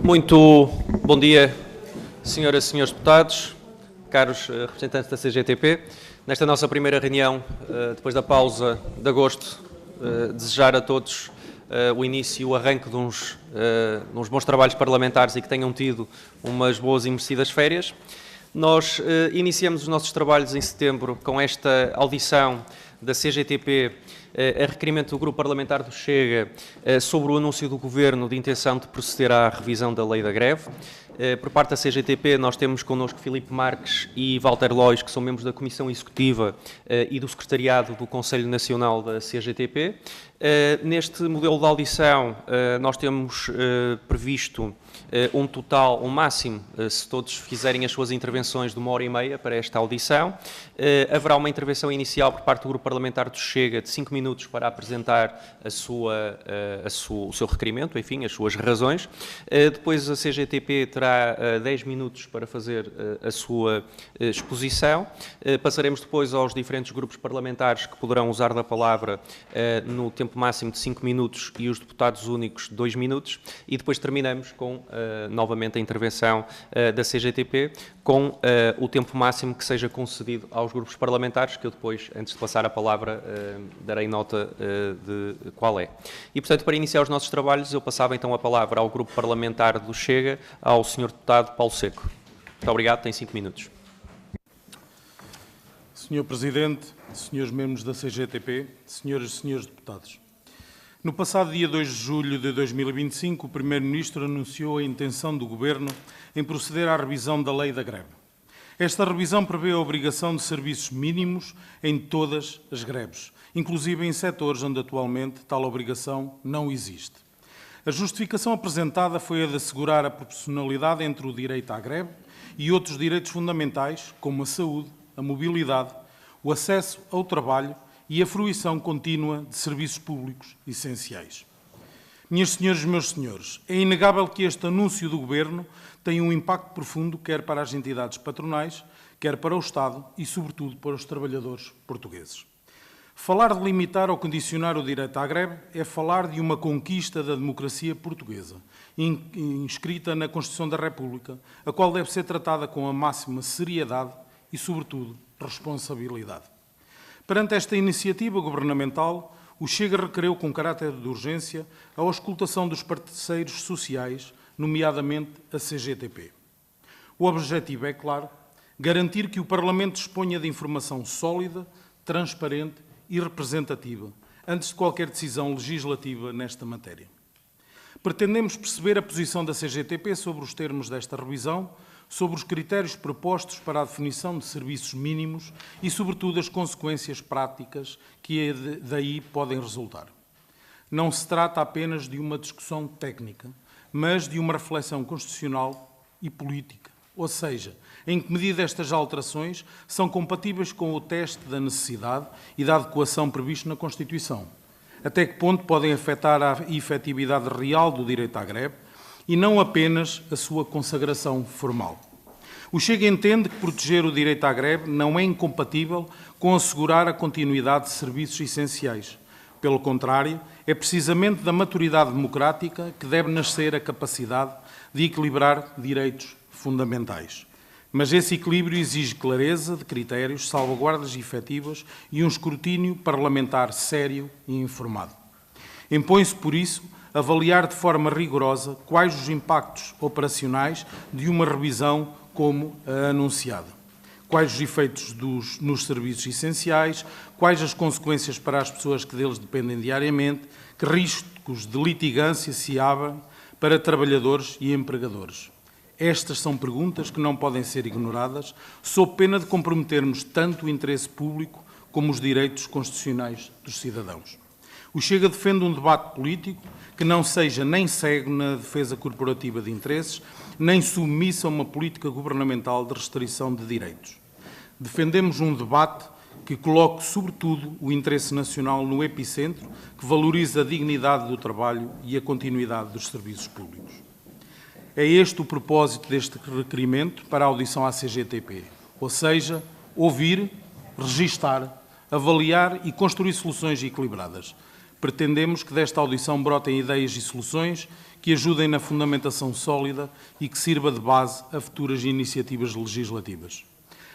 Muito bom dia, senhoras e senhores deputados, caros representantes da CGTP. Nesta nossa primeira reunião, depois da pausa de agosto, desejar a todos o início e o arranque de uns bons trabalhos parlamentares e que tenham tido umas boas e merecidas férias. Nós iniciamos os nossos trabalhos em setembro com esta audição da CGTP a requerimento do Grupo Parlamentar do Chega sobre o anúncio do Governo de intenção de proceder à revisão da Lei da Greve. Por parte da CGTP, nós temos connosco Filipe Marques e Walter Lois, que são membros da Comissão Executiva e do Secretariado do Conselho Nacional da CGTP. Neste modelo de audição, nós temos previsto um máximo, se todos fizerem as suas intervenções, de 1h30 para esta audição. Haverá uma intervenção inicial por parte do Grupo Parlamentar do Chega de 5 minutos para apresentar o seu requerimento, enfim, as suas razões. Depois a CGTP terá 10 minutos para fazer a sua exposição. Passaremos depois aos diferentes grupos parlamentares que poderão usar da palavra no tempo máximo de 5 minutos e os deputados únicos 2 minutos. E depois terminamos com novamente a intervenção da CGTP com o tempo máximo que seja concedido aos grupos parlamentares, que eu depois, antes de passar a palavra, darei nota de qual é. E, portanto, para iniciar os nossos trabalhos, eu passava então a palavra ao Grupo Parlamentar do Chega, ao Sr. Deputado Paulo Seco. Muito obrigado, tem 5 minutos. Sr. Presidente, senhores membros da CGTP, senhoras e senhores deputados. No passado dia 2 de julho de 2025, o Primeiro-Ministro anunciou a intenção do Governo em proceder à revisão da Lei da Greve. Esta revisão prevê a obrigação de serviços mínimos em todas as greves, inclusive em setores onde atualmente tal obrigação não existe. A justificação apresentada foi a de assegurar a proporcionalidade entre o direito à greve e outros direitos fundamentais, como a saúde, a mobilidade, o acesso ao trabalho e a fruição contínua de serviços públicos essenciais. Minhas senhoras e meus senhores, é inegável que este anúncio do Governo tem um impacto profundo quer para as entidades patronais, quer para o Estado e, sobretudo, para os trabalhadores portugueses. Falar de limitar ou condicionar o direito à greve é falar de uma conquista da democracia portuguesa, inscrita na Constituição da República, a qual deve ser tratada com a máxima seriedade e, sobretudo, responsabilidade. Perante esta iniciativa governamental, o Chega requereu com caráter de urgência a auscultação dos parceiros sociais, nomeadamente a CGTP. O objetivo é, claro, garantir que o Parlamento disponha de informação sólida, transparente e representativa, antes de qualquer decisão legislativa nesta matéria. Pretendemos perceber a posição da CGTP sobre os termos desta revisão, sobre os critérios propostos para a definição de serviços mínimos e, sobretudo, as consequências práticas que daí podem resultar. Não se trata apenas de uma discussão técnica, mas de uma reflexão constitucional e política, ou seja, em que medida estas alterações são compatíveis com o teste da necessidade e da adequação previsto na Constituição, até que ponto podem afetar a efetividade real do direito à greve e não apenas a sua consagração formal. O Chega entende que proteger o direito à greve não é incompatível com assegurar a continuidade de serviços essenciais. Pelo contrário, é precisamente da maturidade democrática que deve nascer a capacidade de equilibrar direitos fundamentais. Mas esse equilíbrio exige clareza de critérios, salvaguardas efetivas e um escrutínio parlamentar sério e informado. Impõe-se, por isso, avaliar de forma rigorosa quais os impactos operacionais de uma revisão como a anunciada, quais os efeitos nos serviços essenciais, quais as consequências para as pessoas que deles dependem diariamente, que riscos de litigância se abrem para trabalhadores e empregadores. Estas são perguntas que não podem ser ignoradas, sob pena de comprometermos tanto o interesse público como os direitos constitucionais dos cidadãos. O Chega defende um debate político que não seja nem cego na defesa corporativa de interesses, nem submisso a uma política governamental de restrição de direitos. Defendemos um debate que coloque, sobretudo, o interesse nacional no epicentro, que valorize a dignidade do trabalho e a continuidade dos serviços públicos. É este o propósito deste requerimento para a audição à CGTP, ou seja, ouvir, registar, avaliar e construir soluções equilibradas, Pretendemos que desta audição brotem ideias e soluções que ajudem na fundamentação sólida e que sirva de base a futuras iniciativas legislativas.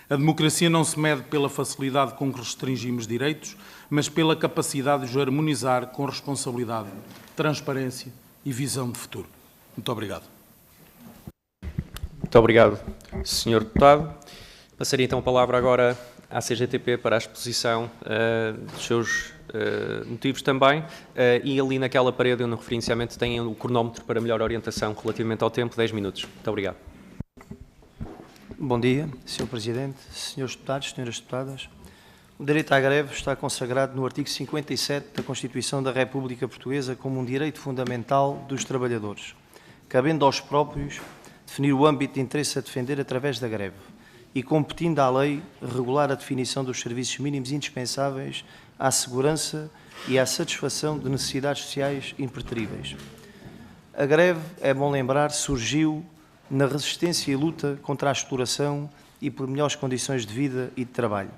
A democracia não se mede pela facilidade com que restringimos direitos, mas pela capacidade de os harmonizar com responsabilidade, transparência e visão de futuro. Muito obrigado. Muito obrigado, Sr. Deputado. Passaria então a palavra agora à CGTP para a exposição dos seus motivos também, e ali naquela parede no referenciamento tem o cronómetro para melhor orientação relativamente ao tempo, 10 minutos. Muito obrigado. Bom dia, Sr. Presidente, Srs. Deputados, Sras. Deputadas. O direito à greve está consagrado no artigo 57 da Constituição da República Portuguesa como um direito fundamental dos trabalhadores, cabendo aos próprios definir o âmbito de interesse a defender através da greve e competindo à lei regular a definição dos serviços mínimos indispensáveis à segurança e à satisfação de necessidades sociais impreteríveis. A greve, é bom lembrar, surgiu na resistência e luta contra a exploração e por melhores condições de vida e de trabalho.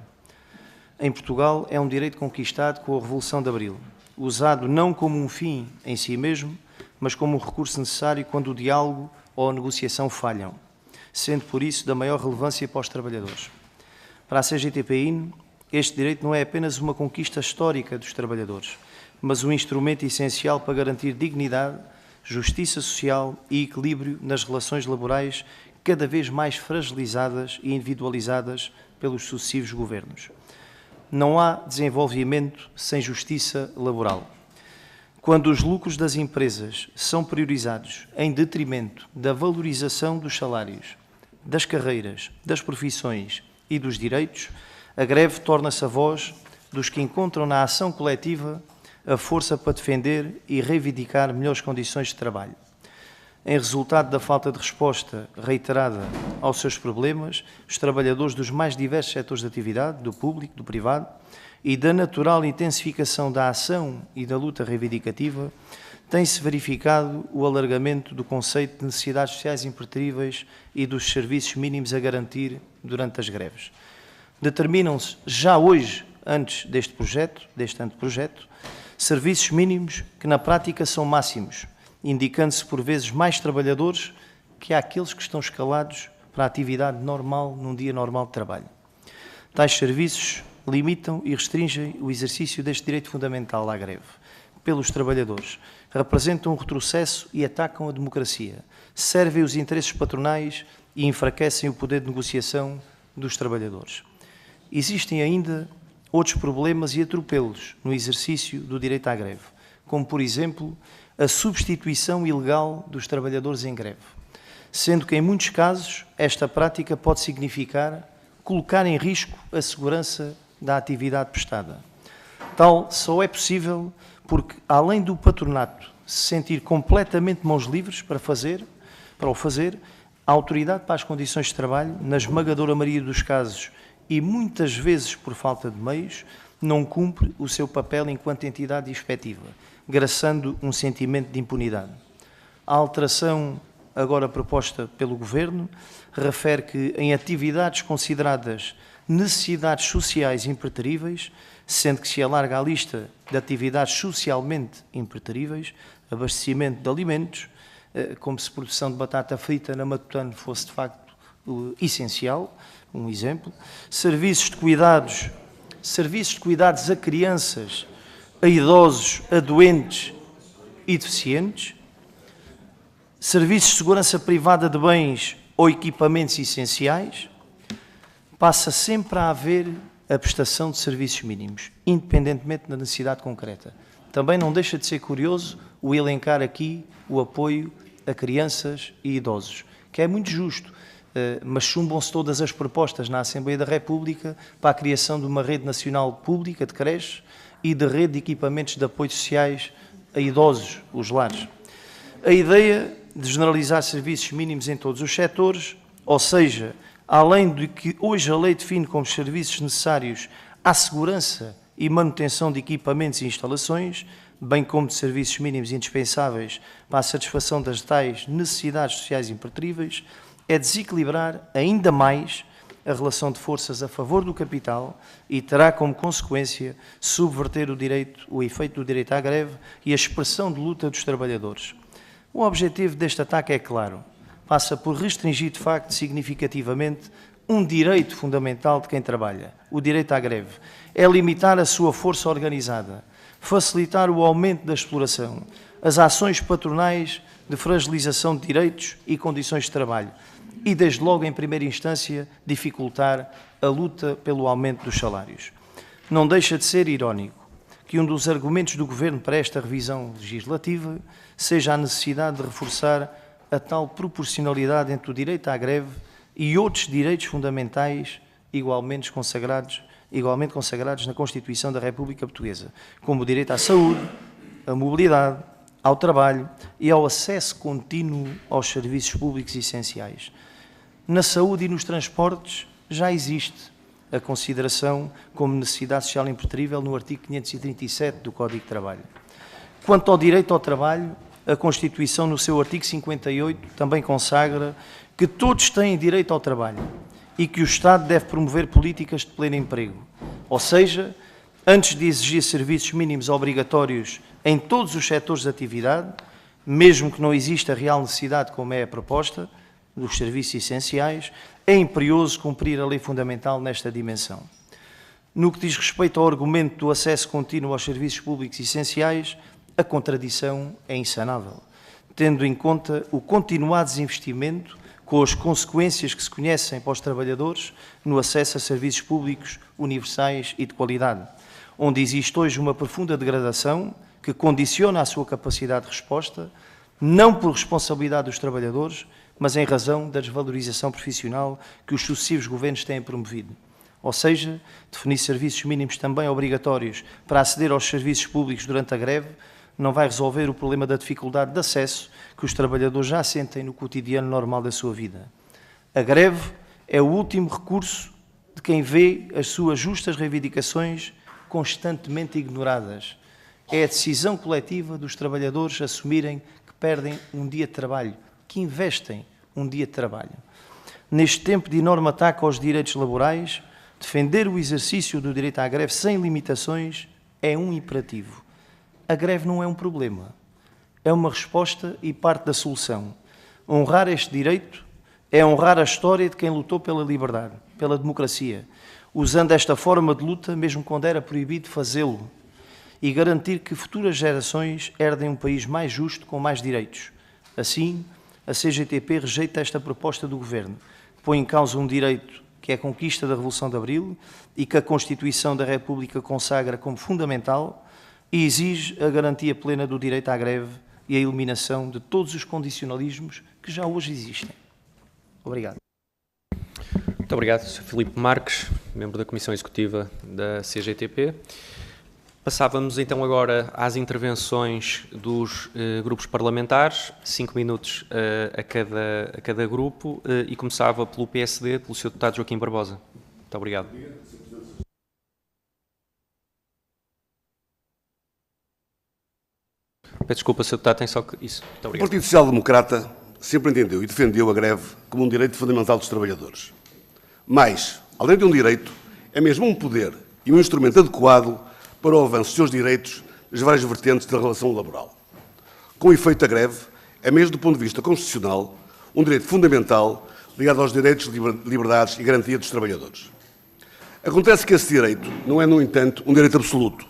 Em Portugal, é um direito conquistado com a Revolução de Abril, usado não como um fim em si mesmo, mas como um recurso necessário quando o diálogo ou a negociação falham, sendo por isso da maior relevância para os trabalhadores. Para a CGTP-IN, este direito não é apenas uma conquista histórica dos trabalhadores, mas um instrumento essencial para garantir dignidade, justiça social e equilíbrio nas relações laborais cada vez mais fragilizadas e individualizadas pelos sucessivos governos. Não há desenvolvimento sem justiça laboral. Quando os lucros das empresas são priorizados em detrimento da valorização dos salários, das carreiras, das profissões e dos direitos, a greve torna-se a voz dos que encontram na ação coletiva a força para defender e reivindicar melhores condições de trabalho. Em resultado da falta de resposta reiterada aos seus problemas, os trabalhadores dos mais diversos setores de atividade, do público, do privado, e da natural intensificação da ação e da luta reivindicativa, tem-se verificado o alargamento do conceito de necessidades sociais impreteríveis e dos serviços mínimos a garantir durante as greves. Determinam-se já hoje, antes deste anteprojeto, serviços mínimos que na prática são máximos, indicando-se por vezes mais trabalhadores que aqueles que estão escalados para a atividade normal num dia normal de trabalho. Tais serviços limitam e restringem o exercício deste direito fundamental à greve pelos trabalhadores, representam um retrocesso e atacam a democracia, servem os interesses patronais e enfraquecem o poder de negociação dos trabalhadores. Existem ainda outros problemas e atropelos no exercício do direito à greve, como, por exemplo, a substituição ilegal dos trabalhadores em greve, sendo que, em muitos casos, esta prática pode significar colocar em risco a segurança da atividade prestada. Tal só é possível porque, além do patronato se sentir completamente mãos livres para o fazer, a autoridade para as condições de trabalho, na esmagadora maioria dos casos, e muitas vezes por falta de meios, não cumpre o seu papel enquanto entidade efetiva, graçando um sentimento de impunidade. A alteração agora proposta pelo Governo refere que em atividades consideradas necessidades sociais impreteríveis, sendo que se alarga a lista de atividades socialmente impreteríveis, abastecimento de alimentos, como se produção de batata frita na Matutano fosse de facto essencial, um exemplo, serviços de cuidados a crianças, a idosos, a doentes e deficientes, serviços de segurança privada de bens ou equipamentos essenciais, passa sempre a haver a prestação de serviços mínimos, independentemente da necessidade concreta. Também não deixa de ser curioso o elencar aqui o apoio a crianças e idosos, que é muito justo, mas chumbam-se todas as propostas na Assembleia da República para a criação de uma rede nacional pública de creches e de rede de equipamentos de apoio sociais a idosos, os lares. A ideia de generalizar serviços mínimos em todos os setores, ou seja, além de que hoje a lei define como serviços necessários à segurança e manutenção de equipamentos e instalações, bem como de serviços mínimos indispensáveis para a satisfação das tais necessidades sociais impreteríveis, é desequilibrar ainda mais a relação de forças a favor do capital e terá como consequência subverter o efeito do direito à greve e a expressão de luta dos trabalhadores. O objetivo deste ataque é claro. Passa por restringir, de facto, significativamente um direito fundamental de quem trabalha, o direito à greve. É limitar a sua força organizada, facilitar o aumento da exploração, as ações patronais de fragilização de direitos e condições de trabalho e, desde logo, em primeira instância, dificultar a luta pelo aumento dos salários. Não deixa de ser irónico que um dos argumentos do Governo para esta revisão legislativa seja a necessidade de reforçar a tal proporcionalidade entre o direito à greve e outros direitos fundamentais igualmente consagrados na Constituição da República Portuguesa, como o direito à saúde, à mobilidade, ao trabalho e ao acesso contínuo aos serviços públicos essenciais. Na saúde e nos transportes já existe a consideração como necessidade social impertrível no artigo 537 do Código de Trabalho. Quanto ao direito ao trabalho, a Constituição, no seu artigo 58, também consagra que todos têm direito ao trabalho e que o Estado deve promover políticas de pleno emprego. Ou seja, antes de exigir serviços mínimos obrigatórios em todos os setores de atividade, mesmo que não exista real necessidade, como é a proposta, dos serviços essenciais, é imperioso cumprir a lei fundamental nesta dimensão. No que diz respeito ao argumento do acesso contínuo aos serviços públicos essenciais, a contradição é insanável, tendo em conta o continuado desinvestimento com as consequências que se conhecem para os trabalhadores no acesso a serviços públicos universais e de qualidade, onde existe hoje uma profunda degradação que condiciona a sua capacidade de resposta, não por responsabilidade dos trabalhadores, mas em razão da desvalorização profissional que os sucessivos governos têm promovido. Ou seja, definir serviços mínimos também obrigatórios para aceder aos serviços públicos durante a greve não vai resolver o problema da dificuldade de acesso que os trabalhadores já sentem no cotidiano normal da sua vida. A greve é o último recurso de quem vê as suas justas reivindicações constantemente ignoradas. É a decisão coletiva dos trabalhadores assumirem que perdem um dia de trabalho, que investem um dia de trabalho. Neste tempo de enorme ataque aos direitos laborais, defender o exercício do direito à greve sem limitações é um imperativo. A greve não é um problema, é uma resposta e parte da solução. Honrar este direito é honrar a história de quem lutou pela liberdade, pela democracia, usando esta forma de luta mesmo quando era proibido fazê-lo, e garantir que futuras gerações herdem um país mais justo, com mais direitos. Assim, a CGTP rejeita esta proposta do Governo, que põe em causa um direito que é a conquista da Revolução de Abril e que a Constituição da República consagra como fundamental e exige a garantia plena do direito à greve e a eliminação de todos os condicionalismos que já hoje existem. Obrigado. Muito obrigado, Sr. Filipe Marques, membro da Comissão Executiva da CGTP. Passávamos então agora às intervenções dos grupos parlamentares, 5 minutos a cada grupo, e começava pelo PSD, pelo Sr. Deputado Joaquim Barbosa. Muito obrigado. Peço desculpa, Sr. Deputado, tem só que... Isso. Muito obrigado. O Partido Social Democrata sempre entendeu e defendeu a greve como um direito fundamental dos trabalhadores. Mas, além de um direito, é mesmo um poder e um instrumento adequado para o avanço dos seus direitos nas várias vertentes da relação laboral. Com efeito, a greve é, mesmo do ponto de vista constitucional, um direito fundamental ligado aos direitos, liberdades e garantia dos trabalhadores. Acontece que esse direito não é, no entanto, um direito absoluto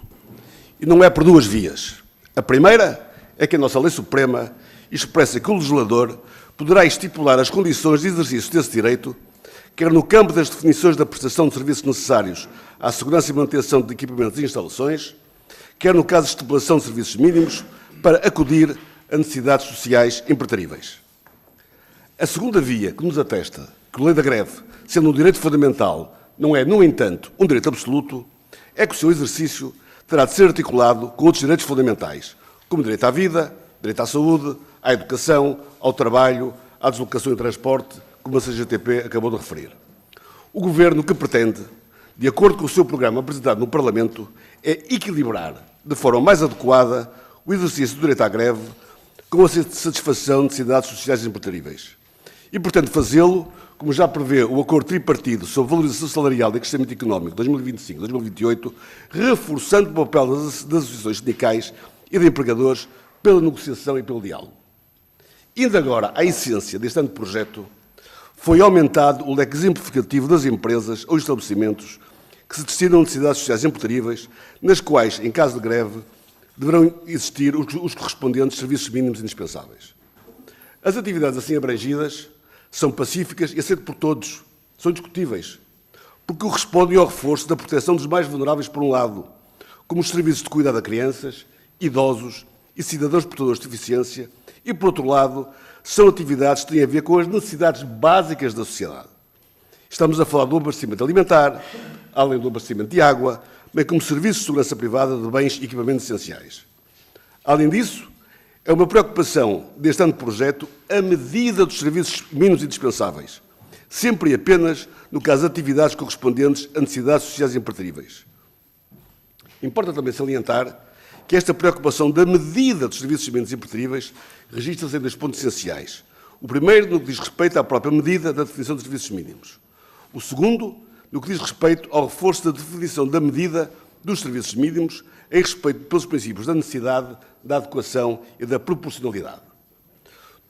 e não é por duas vias. A primeira é que a nossa Lei Suprema expressa que o legislador poderá estipular as condições de exercício desse direito, quer no campo das definições da prestação de serviços necessários à segurança e manutenção de equipamentos e instalações, quer no caso de estipulação de serviços mínimos para acudir a necessidades sociais impreteríveis. A segunda via que nos atesta que a lei da greve, sendo um direito fundamental, não é, no entanto, um direito absoluto, é que o seu exercício terá de ser articulado com outros direitos fundamentais, como direito à vida, direito à saúde, à educação, ao trabalho, à deslocação e transporte, como a CGTP acabou de referir. O Governo que pretende, de acordo com o seu programa apresentado no Parlamento, é equilibrar, de forma mais adequada, o exercício do direito à greve com a satisfação de necessidades sociais impreteríveis. e, portanto, fazê-lo, como já prevê o acordo tripartido sobre valorização salarial e crescimento económico 2025-2028, reforçando o papel das associações sindicais e de empregadores pela negociação e pelo diálogo. Indo agora à essência deste anteprojeto, foi aumentado o leque exemplificativo das empresas ou estabelecimentos que se destinam a necessidades sociais impreteríveis, nas quais, em caso de greve, deverão existir os correspondentes serviços mínimos indispensáveis. As atividades assim abrangidas são pacíficas e aceitas por todos, são discutíveis, porque correspondem ao reforço da proteção dos mais vulneráveis, por um lado, como os serviços de cuidado a crianças, idosos e cidadãos portadores de deficiência, e, por outro lado, são atividades que têm a ver com as necessidades básicas da sociedade. Estamos a falar do abastecimento alimentar, além do abastecimento de água, bem como serviços de segurança privada de bens e equipamentos essenciais. Além disso, é uma preocupação deste anteprojeto a medida dos serviços mínimos indispensáveis, sempre e apenas no caso de atividades correspondentes a necessidades sociais impreteríveis. Importa também salientar que esta preocupação da medida dos serviços mínimos impreteríveis registra-se em dois pontos essenciais. O primeiro, no que diz respeito à própria medida da definição dos serviços mínimos. O segundo, no que diz respeito ao reforço da definição da medida dos serviços mínimos em respeito pelos princípios da necessidade, da adequação e da proporcionalidade.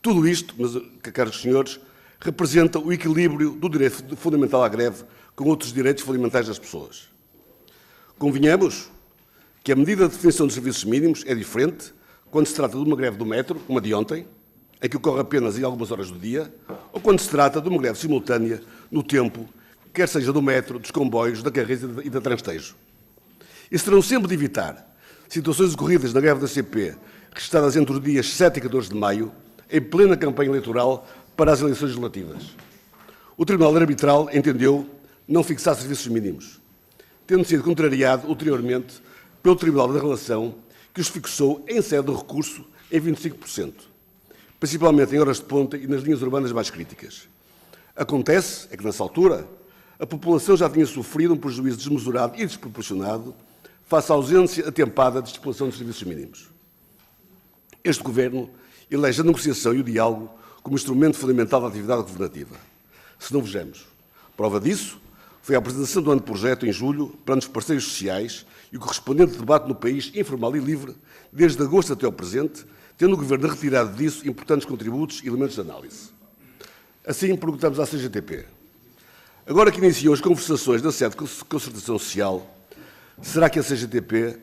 Tudo isto, meus caros senhores, representa o equilíbrio do direito fundamental à greve com outros direitos fundamentais das pessoas. Convenhamos que a medida de definição dos serviços mínimos é diferente quando se trata de uma greve do metro, como a de ontem, em que ocorre apenas em algumas horas do dia, ou quando se trata de uma greve simultânea no tempo, quer seja do metro, dos comboios, da Carris e da Transtejo. E se terão sempre de evitar situações ocorridas na greve da CP, registradas entre os dias 7 e 14 de maio, em plena campanha eleitoral para as eleições legislativas. O Tribunal Arbitral entendeu não fixar serviços mínimos, tendo sido contrariado ulteriormente pelo Tribunal da Relação, que os fixou em sede de recurso em 25%, principalmente em horas de ponta e nas linhas urbanas mais críticas. Acontece é que, nessa altura, a população já tinha sofrido um prejuízo desmesurado e desproporcionado face à ausência atempada de estipulação de serviços mínimos. Este Governo elege a negociação e o diálogo como instrumento fundamental da atividade governativa. Se não vejamos. Prova disso foi a apresentação do anteprojeto em julho perante os parceiros sociais e o correspondente debate no país informal e livre, desde agosto até ao presente, tendo o Governo retirado disso importantes contributos e elementos de análise. Assim, perguntamos à CGTP. Agora que iniciou as conversações da sede de concertação social, será que a CGTP,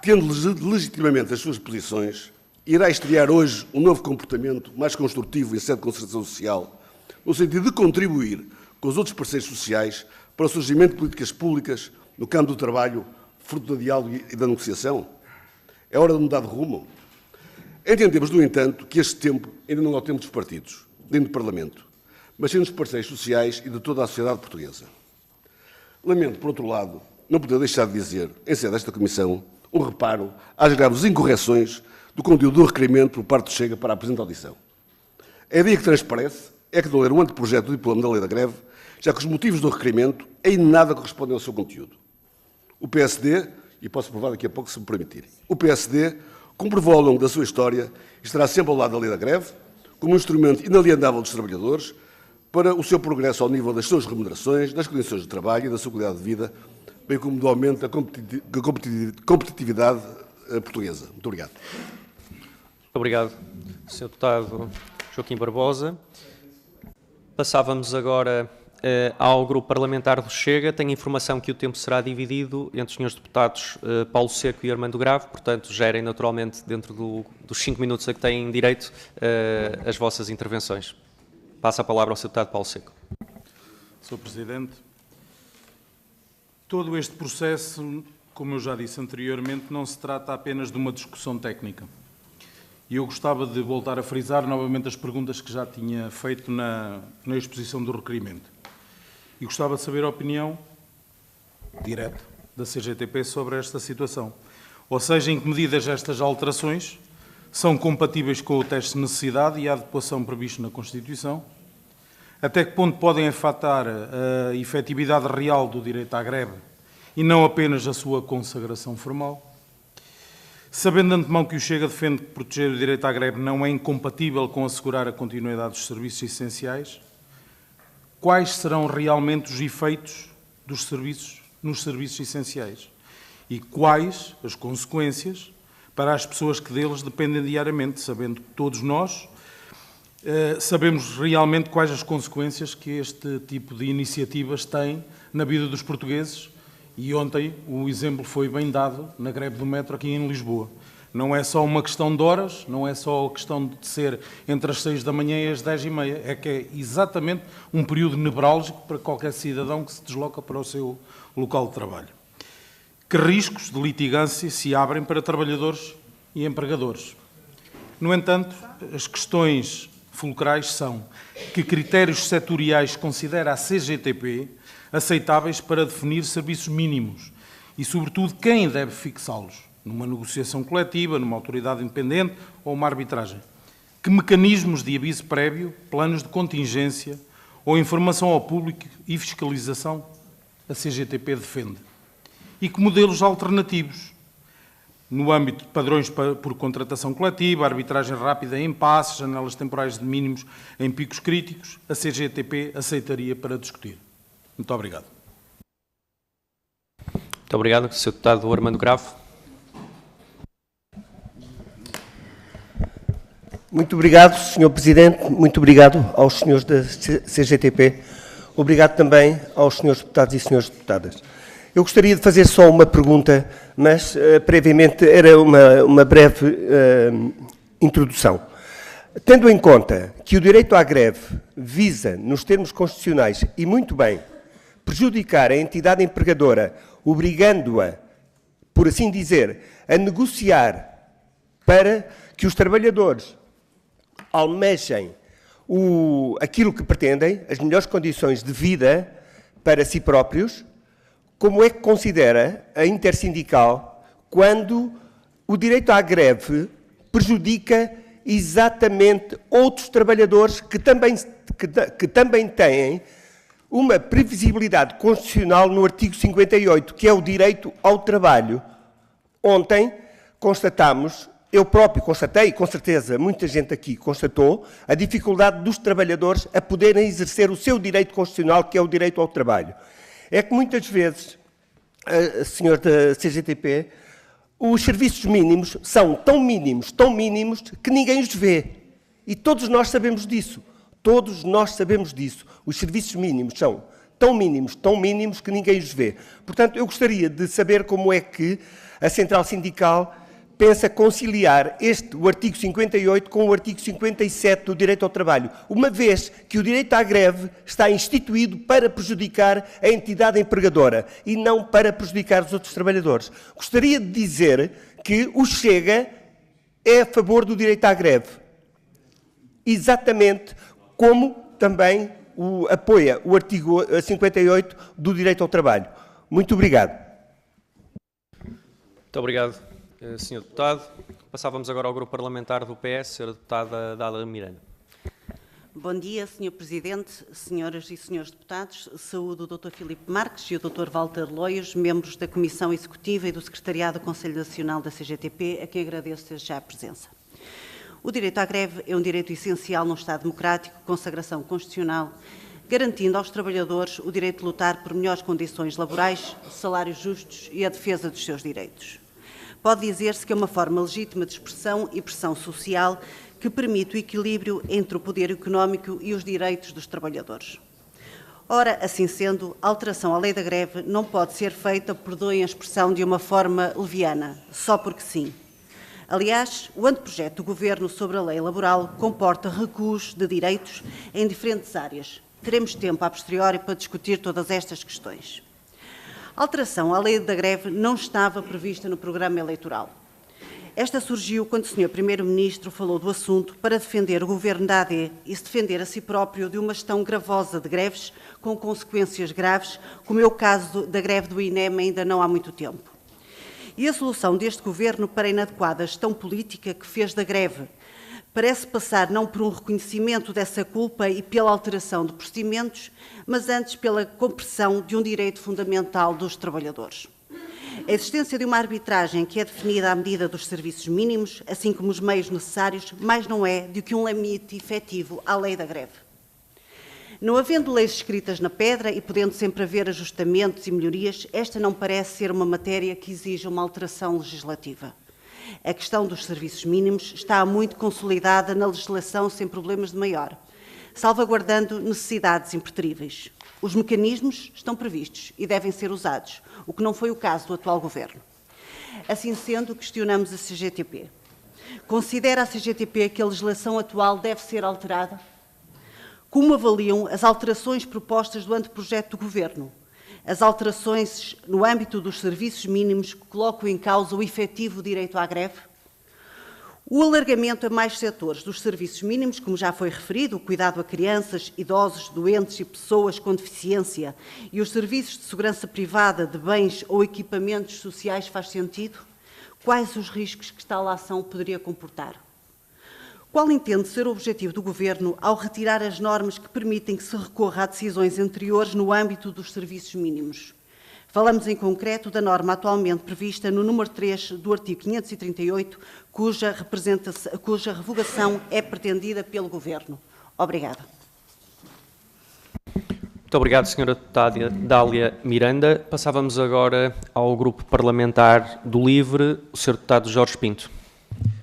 tendo legitimamente as suas posições, irá estrear hoje um novo comportamento mais construtivo em sede de concertação social, no sentido de contribuir com os outros parceiros sociais para o surgimento de políticas públicas no campo do trabalho, fruto do diálogo e da negociação? É hora de mudar de rumo? Entendemos, no entanto, que este tempo ainda não é o tempo dos partidos, nem do Parlamento, mas sim dos parceiros sociais e de toda a sociedade portuguesa. Lamento, por outro lado, não poder deixar de dizer, em sede desta Comissão, um reparo às graves incorreções do conteúdo do requerimento por parte do Chega para a presente audição. A ideia que transparece é que não ler um anteprojeto do diploma da lei da greve, já que os motivos do requerimento em nada correspondem ao seu conteúdo. O PSD, e posso provar daqui a pouco se me permitirem, o PSD comprovou ao longo da sua história e estará sempre ao lado da lei da greve, como um instrumento inalienável dos trabalhadores para o seu progresso ao nível das suas remunerações, das condições de trabalho e da sua qualidade de vida, bem como do aumento da competitividade portuguesa. Muito obrigado. Muito obrigado, Sr. Deputado Joaquim Barbosa. Passávamos agora ao Grupo Parlamentar do Chega. Tenho informação que o tempo será dividido entre os senhores deputados Paulo Seco e Armando Grave, portanto, gerem naturalmente, dentro dos 5 minutos a que têm direito, as vossas intervenções. Passo a palavra ao Sr. Deputado Paulo Seco. Sr. Presidente, todo este processo, como eu já disse anteriormente, não se trata apenas de uma discussão técnica. E eu gostava de voltar a frisar novamente as perguntas que já tinha feito na exposição do requerimento. E gostava de saber a opinião direta da CGTP sobre esta situação. Ou seja, em que medidas estas alterações são compatíveis com o teste de necessidade e a adequação previsto na Constituição, até que ponto podem afetar a efetividade real do direito à greve e não apenas a sua consagração formal, Sabendo de antemão que o Chega defende que proteger o direito à greve não é incompatível com assegurar a continuidade dos serviços essenciais, quais serão realmente os efeitos dos serviços nos serviços essenciais? E quais as consequências para as pessoas que deles dependem diariamente, sabendo que todos nós sabemos realmente quais as consequências que este tipo de iniciativas têm na vida dos portugueses, e ontem o exemplo foi bem dado na greve do metro aqui em Lisboa. Não é só uma questão de horas, não é só a questão de ser entre as 6 da manhã e as 10h30, é que é exatamente um período nevrálgico para qualquer cidadão que se desloca para o seu local de trabalho. Que riscos de litigância se abrem para trabalhadores e empregadores? No entanto, as questões fulcrais são: que critérios setoriais considera a CGTP aceitáveis para definir serviços mínimos e, sobretudo, quem deve fixá-los? Numa negociação coletiva, numa autoridade independente ou uma arbitragem? Que mecanismos de aviso prévio, planos de contingência ou informação ao público e fiscalização a CGTP defende? E que modelos alternativos? No âmbito de padrões por contratação coletiva, arbitragem rápida em passes, janelas temporais de mínimos em picos críticos, a CGTP aceitaria para discutir. Muito obrigado. Muito obrigado, Sr. Deputado Armando Gravo. Muito obrigado, Sr. Presidente. Muito obrigado aos senhores da CGTP. Obrigado também aos senhores deputados e senhoras deputadas. Eu gostaria de fazer só uma pergunta, mas previamente era uma breve introdução. Tendo em conta que o direito à greve visa, nos termos constitucionais, e muito bem, prejudicar a entidade empregadora, obrigando-a, por assim dizer, a negociar para que os trabalhadores almejem aquilo que pretendem, as melhores condições de vida para si próprios, como é que considera a intersindical quando o direito à greve prejudica exatamente outros trabalhadores que também têm uma previsibilidade constitucional no artigo 58, que é o direito ao trabalho? Ontem constatámos, eu próprio constatei, e com certeza muita gente aqui constatou, a dificuldade dos trabalhadores a poderem exercer o seu direito constitucional, que é o direito ao trabalho. É que muitas vezes, senhor da CGTP, os serviços mínimos são tão mínimos, que ninguém os vê. E todos nós sabemos disso. Todos nós sabemos disso. Os serviços mínimos são tão mínimos que ninguém os vê. Portanto, eu gostaria de saber como é que a Central Sindical pensa conciliar o artigo 58 com o artigo 57 do direito ao trabalho, uma vez que o direito à greve está instituído para prejudicar a entidade empregadora e não para prejudicar os outros trabalhadores. Gostaria de dizer que o Chega é a favor do direito à greve, exatamente como também apoia o artigo 58 do direito ao trabalho. Muito obrigado. Muito obrigado, Sr. Deputado. Passávamos agora ao Grupo Parlamentar do PS, Sra. Deputada Dália Miranda. Bom dia, Sr. Presidente, senhoras e senhores deputados. Saúdo o Dr. Filipe Marques e o Dr. Walter Loios, membros da Comissão Executiva e do Secretariado do Conselho Nacional da CGTP, a quem agradeço desde já a presença. O direito à greve é um direito essencial num Estado democrático, consagração constitucional, garantindo aos trabalhadores o direito de lutar por melhores condições laborais, salários justos e a defesa dos seus direitos. Pode dizer-se que é uma forma legítima de expressão e pressão social que permite o equilíbrio entre o poder económico e os direitos dos trabalhadores. Ora, assim sendo, a alteração à lei da greve não pode ser feita, perdoem a expressão, de uma forma leviana, só porque sim. Aliás, o anteprojeto do Governo sobre a lei laboral comporta recuos de direitos em diferentes áreas. Teremos tempo a posteriori para discutir todas estas questões. A alteração à lei da greve não estava prevista no programa eleitoral. Esta surgiu quando o Sr. Primeiro-Ministro falou do assunto para defender o Governo da AD e se defender a si próprio de uma gestão gravosa de greves com consequências graves, como é o caso da greve do INEM ainda não há muito tempo. E a solução deste Governo para a inadequada gestão política que fez da greve parece passar não por um reconhecimento dessa culpa e pela alteração de procedimentos, mas antes pela compressão de um direito fundamental dos trabalhadores. A existência de uma arbitragem que é definida à medida dos serviços mínimos, assim como os meios necessários, mais não é do que um limite efetivo à lei da greve. Não havendo leis escritas na pedra e podendo sempre haver ajustamentos e melhorias, esta não parece ser uma matéria que exija uma alteração legislativa. A questão dos serviços mínimos está muito consolidada na legislação sem problemas de maior, salvaguardando necessidades impreteríveis. Os mecanismos estão previstos e devem ser usados, o que não foi o caso do atual Governo. Assim sendo, questionamos a CGTP. Considera a CGTP que a legislação atual deve ser alterada? Como avaliam as alterações propostas do anteprojeto do Governo? As alterações no âmbito dos serviços mínimos que colocam em causa o efetivo direito à greve? O alargamento a mais setores dos serviços mínimos, como já foi referido, o cuidado a crianças, idosos, doentes e pessoas com deficiência e os serviços de segurança privada de bens ou equipamentos sociais faz sentido? Quais os riscos que tal ação poderia comportar? Qual entende ser o objetivo do Governo ao retirar as normas que permitem que se recorra a decisões anteriores no âmbito dos serviços mínimos? Falamos em concreto da norma atualmente prevista no número 3 do artigo 538, cuja revogação é pretendida pelo Governo. Obrigada. Muito obrigado, Sra. Deputada Dália Miranda. Passávamos agora ao Grupo Parlamentar do LIVRE, o Sr. Deputado Jorge Pinto.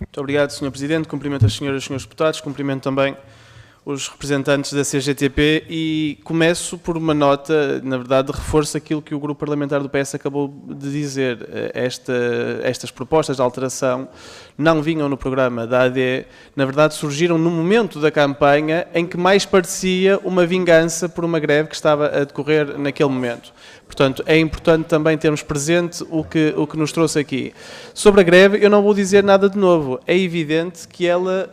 Muito obrigado, Sr. Presidente. Cumprimento as senhoras e senhores deputados, cumprimento também os representantes da CGTP e começo por uma nota, na verdade, reforço aquilo que o Grupo Parlamentar do PS acabou de dizer. Estas propostas de alteração não vinham no programa da AD, na verdade surgiram no momento da campanha em que mais parecia uma vingança por uma greve que estava a decorrer naquele momento. Portanto, é importante também termos presente o que nos trouxe aqui. Sobre a greve, eu não vou dizer nada de novo. É evidente que ela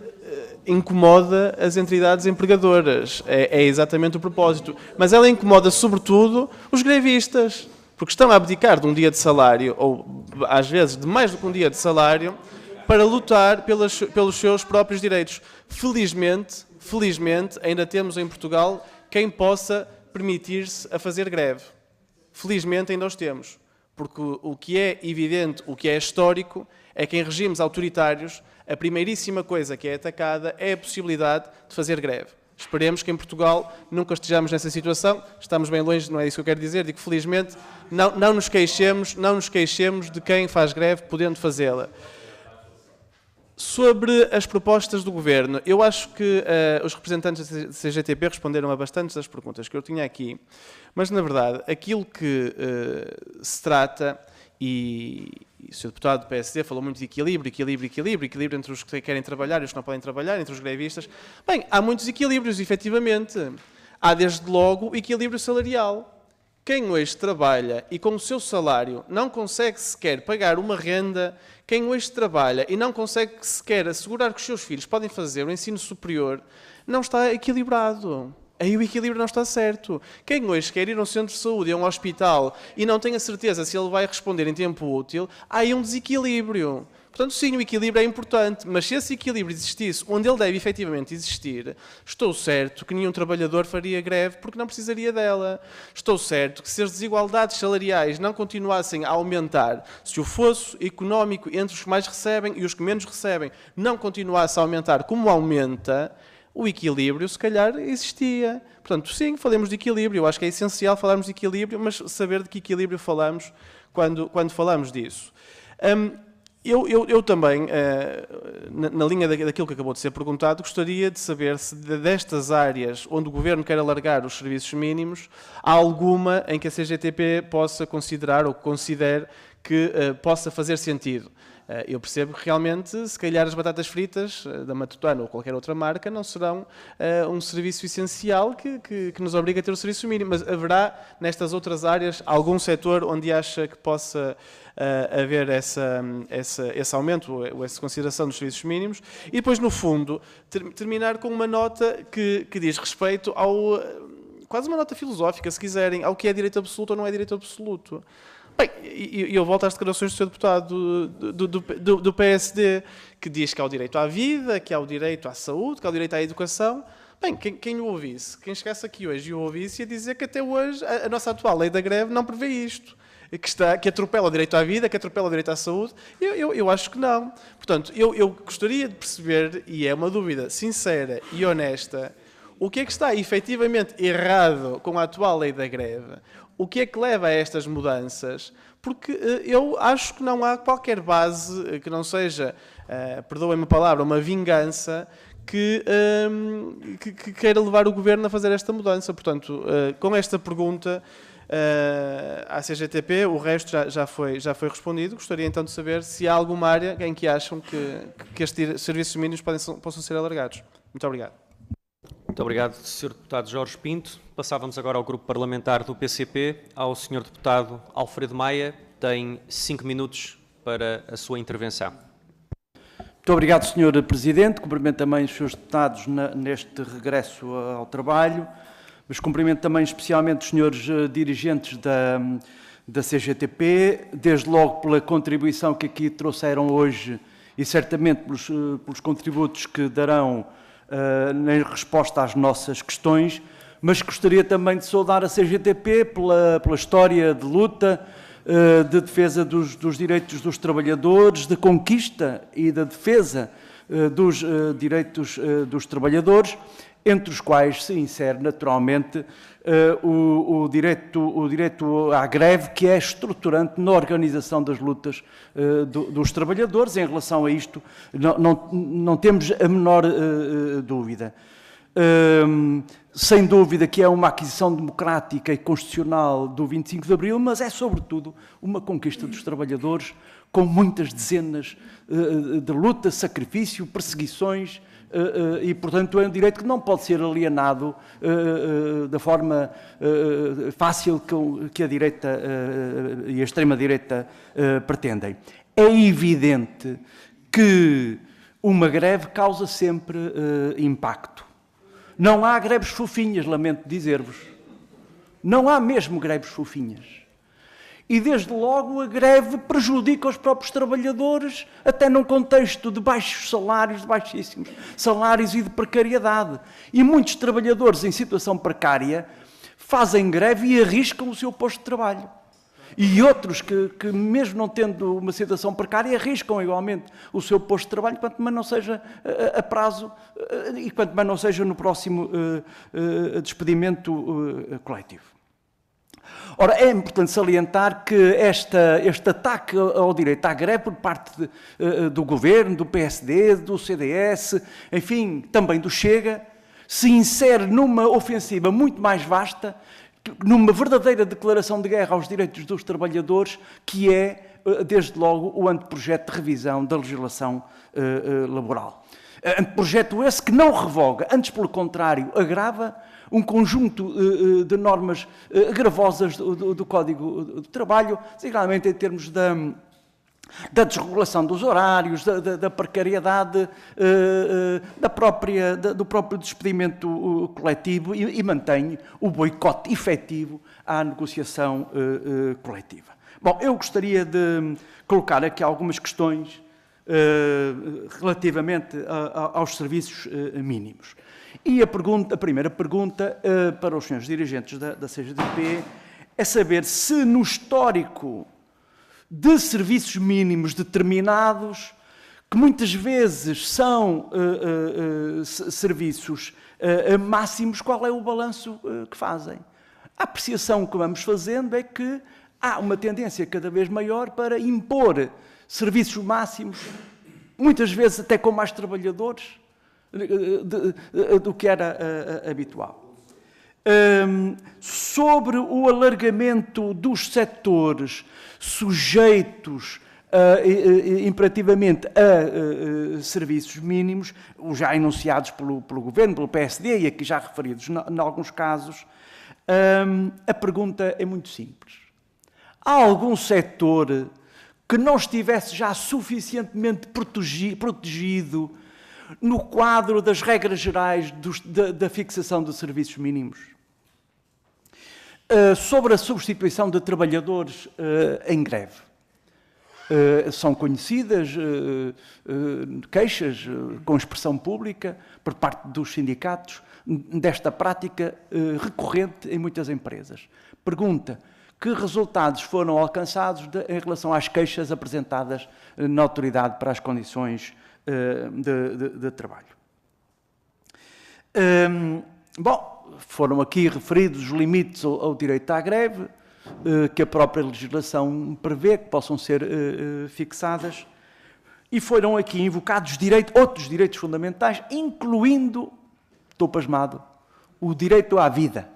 incomoda as entidades empregadoras. É exatamente o propósito. Mas ela incomoda, sobretudo, os grevistas, porque estão a abdicar de um dia de salário, ou às vezes de mais do que um dia de salário, para lutar pelos seus próprios direitos. Felizmente, ainda temos em Portugal quem possa permitir-se a fazer greve. Felizmente ainda os temos, porque o que é evidente, o que é histórico, é que em regimes autoritários a primeiríssima coisa que é atacada é a possibilidade de fazer greve. Esperemos que em Portugal nunca estejamos nessa situação, estamos bem longe, não é isso que eu quero dizer, digo felizmente, não nos queixemos de quem faz greve podendo fazê-la. Sobre as propostas do Governo, eu acho que os representantes da CGTP responderam a bastantes das perguntas que eu tinha aqui, mas, na verdade, aquilo que se trata, e o Sr. Deputado do PSD falou muito de equilíbrio entre os que querem trabalhar e os que não podem trabalhar, entre os grevistas. Bem, há muitos equilíbrios, efetivamente. Há, desde logo, o equilíbrio salarial. Quem hoje trabalha e com o seu salário não consegue sequer pagar uma renda, quem hoje trabalha e não consegue sequer assegurar que os seus filhos podem fazer o ensino superior, não está equilibrado. Aí o equilíbrio não está certo. Quem hoje quer ir a um centro de saúde, a um hospital, e não tem a certeza se ele vai responder em tempo útil, há aí um desequilíbrio. Portanto, sim, o equilíbrio é importante, mas se esse equilíbrio existisse onde ele deve efetivamente existir, estou certo que nenhum trabalhador faria greve porque não precisaria dela. Estou certo que se as desigualdades salariais não continuassem a aumentar, se o fosso económico entre os que mais recebem e os que menos recebem não continuasse a aumentar como aumenta, o equilíbrio, se calhar, existia. Portanto, sim, falemos de equilíbrio. Eu acho que é essencial falarmos de equilíbrio, mas saber de que equilíbrio falamos quando falamos disso. Eu também, na linha daquilo que acabou de ser perguntado, gostaria de saber se destas áreas onde o Governo quer alargar os serviços mínimos, há alguma em que a CGTP possa considerar ou considere que possa fazer sentido. Eu percebo que realmente, se calhar as batatas fritas da Matutano ou qualquer outra marca não serão um serviço essencial que nos obriga a ter o serviço mínimo, mas haverá nestas outras áreas algum setor onde acha que possa haver esse aumento ou essa consideração dos serviços mínimos e depois, no fundo, terminar com uma nota que diz respeito ao, quase uma nota filosófica, se quiserem, ao que é direito absoluto ou não é direito absoluto. Bem, e eu volto às declarações do Sr. Deputado do PSD, que diz que há o direito à vida, que há o direito à saúde, que há o direito à educação. Bem, quem o ouvisse, quem chegasse aqui hoje e o ouvisse, ia dizer que até hoje a nossa atual lei da greve não prevê isto. que atropela o direito à vida, que atropela o direito à saúde? Eu acho que não. Portanto, eu gostaria de perceber, e é uma dúvida sincera e honesta, o que é que está efetivamente errado com a atual lei da greve? O que é que leva a estas mudanças? Porque eu acho que não há qualquer base que não seja, perdoem-me a palavra, uma vingança que queira levar o Governo a fazer esta mudança. Portanto, com esta pergunta à CGTP, o resto já foi respondido. Gostaria então de saber se há alguma área em que acham que estes serviços mínimos possam ser alargados. Muito obrigado. Muito obrigado, Sr. Deputado Jorge Pinto. Passávamos agora ao Grupo Parlamentar do PCP, ao Sr. Deputado Alfredo Maia. Tem 5 minutos para a sua intervenção. Muito obrigado, Sr. Presidente. Cumprimento também os Srs. Deputados neste regresso ao trabalho, mas cumprimento também especialmente os Srs. Dirigentes da CGTP, desde logo pela contribuição que aqui trouxeram hoje e certamente pelos contributos que darão em resposta às nossas questões, mas gostaria também de saudar a CGTP pela história de luta, de defesa dos direitos dos trabalhadores, de conquista e da defesa dos direitos dos trabalhadores, entre os quais se insere naturalmente o direito à greve, que é estruturante na organização das lutas dos trabalhadores. Em relação a isto, não temos a menor dúvida. Sem dúvida que é uma aquisição democrática e constitucional do 25 de Abril, mas é, sobretudo, uma conquista dos trabalhadores com muitas dezenas de luta, sacrifício, perseguições, e, portanto, é um direito que não pode ser alienado da forma fácil que a direita e a extrema-direita pretendem. É evidente que uma greve causa sempre impacto. Não há greves fofinhas, lamento dizer-vos. Não há mesmo greves fofinhas. E, desde logo, a greve prejudica os próprios trabalhadores, até num contexto de baixos salários, de baixíssimos salários e de precariedade. E muitos trabalhadores em situação precária fazem greve e arriscam o seu posto de trabalho. E outros que mesmo não tendo uma situação precária, arriscam igualmente o seu posto de trabalho, quanto mais não seja a prazo e quanto mais não seja no próximo despedimento coletivo. Ora, é importante salientar que este ataque ao direito à greve por parte do Governo, do PSD, do CDS, enfim, também do Chega, se insere numa ofensiva muito mais vasta, numa verdadeira declaração de guerra aos direitos dos trabalhadores, que é, desde logo, o anteprojeto de revisão da legislação laboral. Anteprojeto esse que não revoga, antes, pelo contrário, agrava um conjunto de normas gravosas do Código do Trabalho, designadamente em termos da desregulação dos horários, da precariedade, do próprio despedimento coletivo e mantém o boicote efetivo à negociação coletiva. Bom, eu gostaria de colocar aqui algumas questões relativamente aos serviços mínimos. E a primeira pergunta para os senhores dirigentes da CGTP é saber se no histórico de serviços mínimos determinados, que muitas vezes são serviços máximos, qual é o balanço que fazem? A apreciação que vamos fazendo é que há uma tendência cada vez maior para impor serviços máximos, muitas vezes até com mais trabalhadores do que era habitual. Sobre o alargamento dos setores sujeitos imperativamente a serviços mínimos, já enunciados pelo Governo, pelo PSD e aqui já referidos em alguns casos, a pergunta é muito simples. Há algum setor que não estivesse já suficientemente protegido no quadro das regras gerais da fixação de serviços mínimos? Sobre a substituição de trabalhadores em greve. São conhecidas queixas com expressão pública por parte dos sindicatos desta prática recorrente em muitas empresas. Pergunta: Que resultados foram alcançados em relação às queixas apresentadas na Autoridade para as Condições de Trabalho? Bom, foram aqui referidos os limites ao direito à greve, que a própria legislação prevê que possam ser fixadas, e foram aqui invocados outros direitos fundamentais, incluindo, estou pasmado, o direito à vida.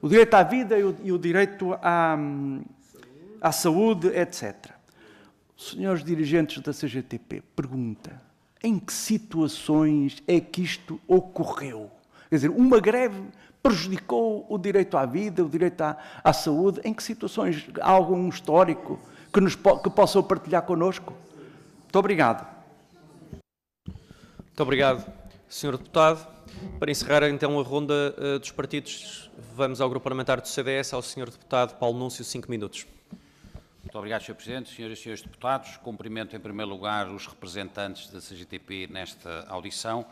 O direito à vida e o direito à saúde, etc. Senhores dirigentes da CGTP, pergunta, em que situações é que isto ocorreu? Quer dizer, uma greve prejudicou o direito à vida, o direito à saúde? Em que situações? Há algum histórico que possam partilhar connosco? Muito obrigado. Muito obrigado, Sr. Deputado. Para encerrar então a ronda dos partidos, vamos ao Grupo Parlamentar do CDS, ao Sr. Deputado Paulo Núncio, 5 minutos. Muito obrigado, Sr. Presidente. Senhoras e senhores deputados, cumprimento em primeiro lugar os representantes da CGTP nesta audição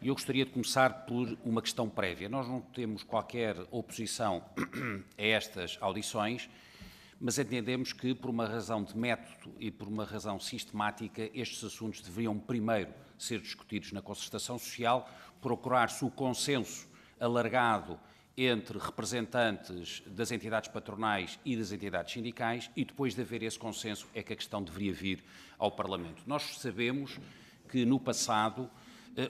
e eu gostaria de começar por uma questão prévia. Nós não temos qualquer oposição a estas audições, mas entendemos que, por uma razão de método e por uma razão sistemática, estes assuntos deveriam primeiro ser discutidos na concertação social, procurar-se o consenso alargado entre representantes das entidades patronais e das entidades sindicais e depois de haver esse consenso é que a questão deveria vir ao Parlamento. Nós sabemos que no passado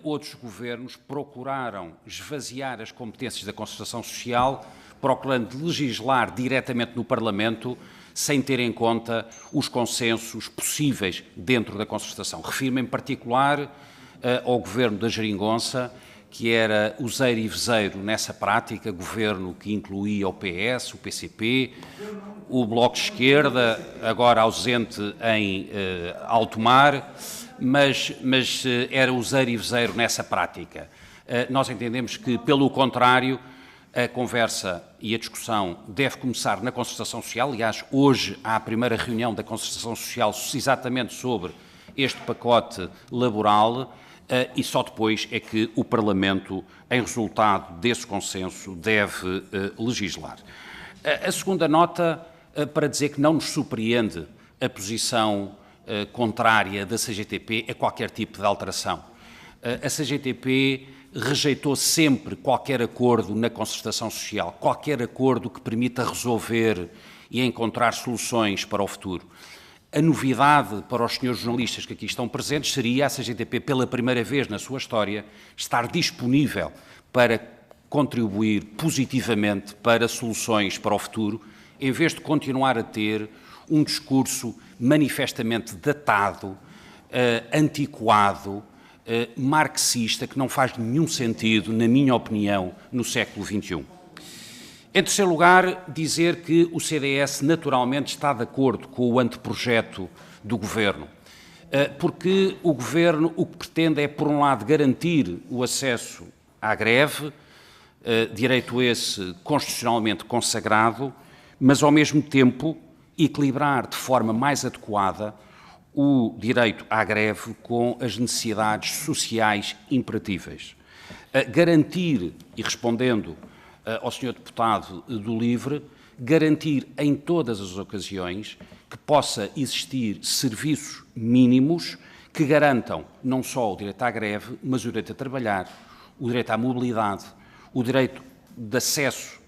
outros governos procuraram esvaziar as competências da concertação social, procurando legislar diretamente no Parlamento sem ter em conta os consensos possíveis dentro da concertação. Refiro-me em particular ao governo da Geringonça, que era useiro e veseiro nessa prática, governo que incluía o PS, o PCP, o Bloco de Esquerda, agora ausente em alto mar, mas era useiro e veseiro nessa prática. Nós entendemos que, pelo contrário, a conversa e a discussão deve começar na concertação social. Aliás, hoje há a primeira reunião da concertação social exatamente sobre este pacote laboral, e só depois é que o Parlamento, em resultado desse consenso, deve legislar. A segunda nota, para dizer que não nos surpreende a posição contrária da CGTP a qualquer tipo de alteração. A CGTP rejeitou sempre qualquer acordo na concertação social, qualquer acordo que permita resolver e encontrar soluções para o futuro. A novidade para os senhores jornalistas que aqui estão presentes seria a CGTP, pela primeira vez na sua história, estar disponível para contribuir positivamente para soluções para o futuro, em vez de continuar a ter um discurso manifestamente datado, antiquado, marxista, que não faz nenhum sentido, na minha opinião, no século XXI. Em terceiro lugar, dizer que o CDS naturalmente está de acordo com o anteprojeto do Governo, porque o Governo o que pretende é, por um lado, garantir o acesso à greve, direito esse constitucionalmente consagrado, mas, ao mesmo tempo, equilibrar de forma mais adequada o direito à greve com as necessidades sociais imperativas. Garantir, e respondendo ao Sr. Deputado do LIVRE, garantir em todas as ocasiões que possa existir serviços mínimos que garantam não só o direito à greve, mas o direito a trabalhar, o direito à mobilidade, o direito de acesso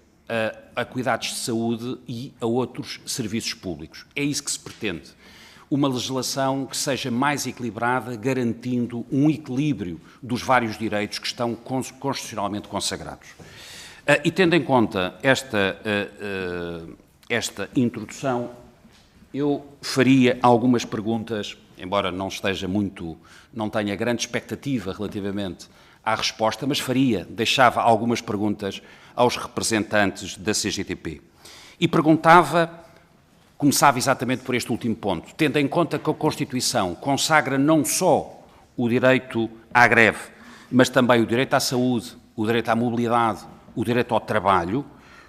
a cuidados de saúde e a outros serviços públicos. É isso que se pretende. Uma legislação que seja mais equilibrada, garantindo um equilíbrio dos vários direitos que estão constitucionalmente consagrados. E tendo em conta esta introdução, eu faria algumas perguntas, embora não tenha grande expectativa relativamente à resposta, mas deixava algumas perguntas aos representantes da CGTP. E começava exatamente por este último ponto, tendo em conta que a Constituição consagra não só o direito à greve, mas também o direito à saúde, o direito à mobilidade, o direito ao trabalho,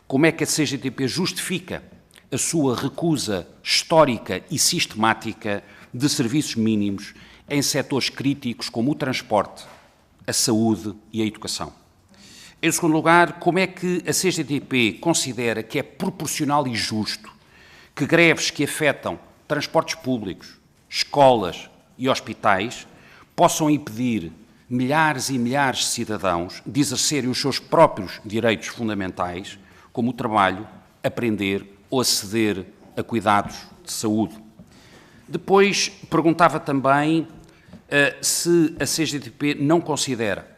como é que a CGTP justifica a sua recusa histórica e sistemática de serviços mínimos em setores críticos como o transporte, a saúde e a educação? Em segundo lugar, como é que a CGTP considera que é proporcional e justo que greves que afetam transportes públicos, escolas e hospitais possam impedir milhares e milhares de cidadãos de exercerem os seus próprios direitos fundamentais, como o trabalho, aprender ou aceder a cuidados de saúde? Depois, perguntava também se a CGTP não considera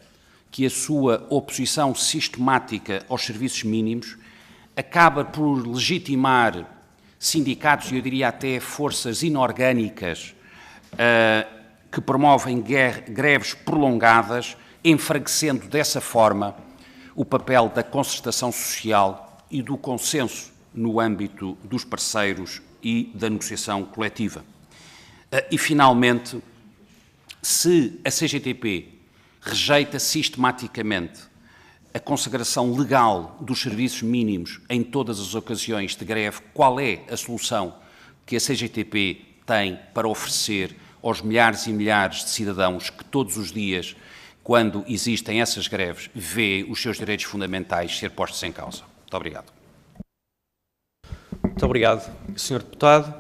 que a sua oposição sistemática aos serviços mínimos acaba por legitimar sindicatos, e eu diria até forças inorgânicas, que promovem greves prolongadas, enfraquecendo dessa forma o papel da concertação social e do consenso no âmbito dos parceiros e da negociação coletiva. E, finalmente, se a CGTP rejeita sistematicamente a consagração legal dos serviços mínimos em todas as ocasiões de greve, qual é a solução que a CGTP tem para oferecer aos milhares e milhares de cidadãos que todos os dias, quando existem essas greves, vê os seus direitos fundamentais ser postos em causa? Muito obrigado. Muito obrigado, Sr. Deputado.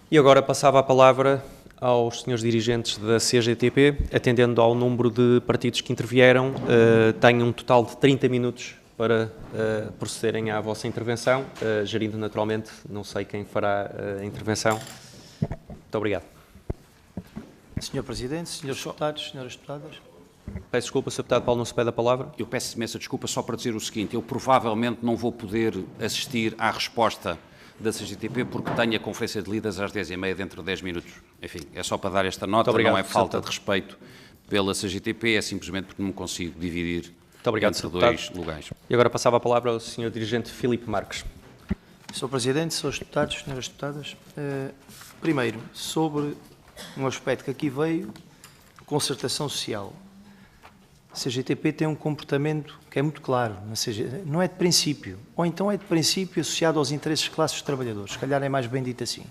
E agora passava a palavra aos senhores dirigentes da CGTP, atendendo ao número de partidos que intervieram. Tenho um total de 30 minutos para procederem à vossa intervenção, gerindo naturalmente, não sei quem fará a intervenção. Muito obrigado. Sr. Presidente, Srs. Deputados, Sras. Deputadas. Peço desculpa, Sr. Deputado Paulo, não se pede a palavra. Eu peço imensa desculpa só para dizer o seguinte: eu provavelmente não vou poder assistir à resposta da CGTP porque tenho a conferência de líderes às 10h30, dentro de 10 minutos. Enfim, é só para dar esta nota, obrigado, não é falta de respeito pela CGTP, é simplesmente porque não me consigo dividir entre dois lugares. E agora passava a palavra ao Sr. dirigente Filipe Marques. Sr. Presidente, Srs. Deputados, Sras. Deputadas, primeiro, sobre um aspecto que aqui veio, concertação social. A CGTP tem um comportamento que é muito claro, não é de princípio, ou então é de princípio associado aos interesses de classes de trabalhadores, se calhar é mais bem dito assim,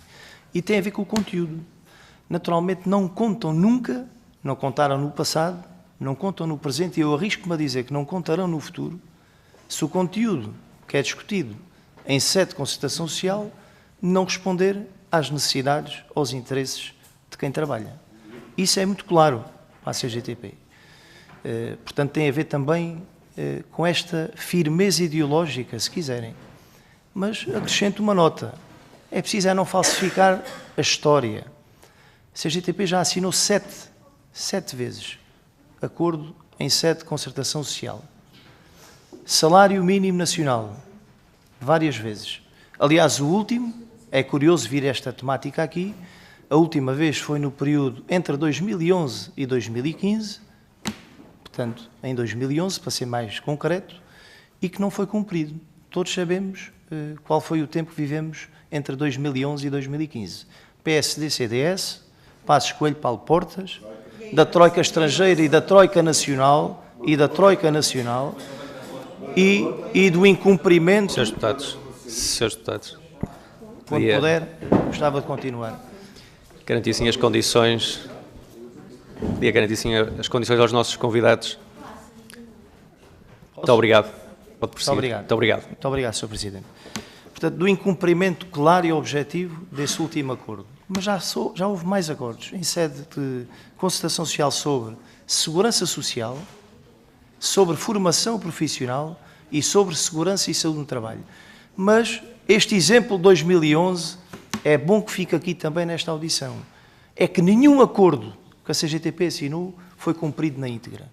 e tem a ver com o conteúdo. Naturalmente não contam nunca, não contaram no passado, não contam no presente, e eu arrisco-me a dizer que não contarão no futuro, se o conteúdo que é discutido em sede de concertação social não responder às necessidades, aos interesses de quem trabalha. Isso é muito claro para a CGTP. Portanto, tem a ver também com esta firmeza ideológica, se quiserem. Mas acrescento uma nota. É preciso não falsificar a história. A CGTP já assinou sete vezes acordo em sede de concertação social. Salário mínimo nacional, várias vezes. Aliás, o último, é curioso vir esta temática aqui, a última vez foi no período entre 2011 e 2015, portanto, em 2011, para ser mais concreto, e que não foi cumprido. Todos sabemos qual foi o tempo que vivemos entre 2011 e 2015. PSD-CDS, Passos Coelho, Paulo Portas, da Troika Estrangeira e da Troika Nacional, e do incumprimento... Srs. Deputados, quando puder, gostava de continuar. Garantissem as condições... Podia garantir sim as condições aos nossos convidados. Muito obrigado. Pode prosseguir. Muito obrigado, Sr. Presidente. Portanto, do incumprimento claro e objetivo desse último acordo. Mas já houve mais acordos em sede de concertação social sobre segurança social, sobre formação profissional e sobre segurança e saúde no trabalho. Mas este exemplo de 2011 é bom que fique aqui também nesta audição. É que nenhum acordo que a CGTP assinou foi cumprido na íntegra.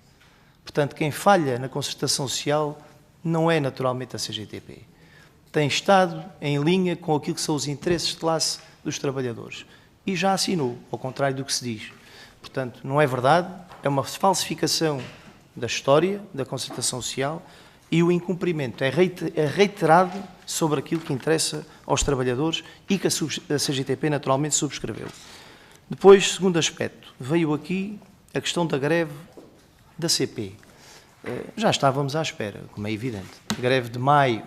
Portanto, quem falha na concertação social não é naturalmente a CGTP. Tem estado em linha com aquilo que são os interesses de classe dos trabalhadores. E já assinou, ao contrário do que se diz. Portanto, não é verdade, é uma falsificação da história da concertação social e o incumprimento é reiterado sobre aquilo que interessa aos trabalhadores e que a CGTP naturalmente subscreveu. Depois, segundo aspecto, veio aqui a questão da greve da CP. Já estávamos à espera, como é evidente. Greve de maio.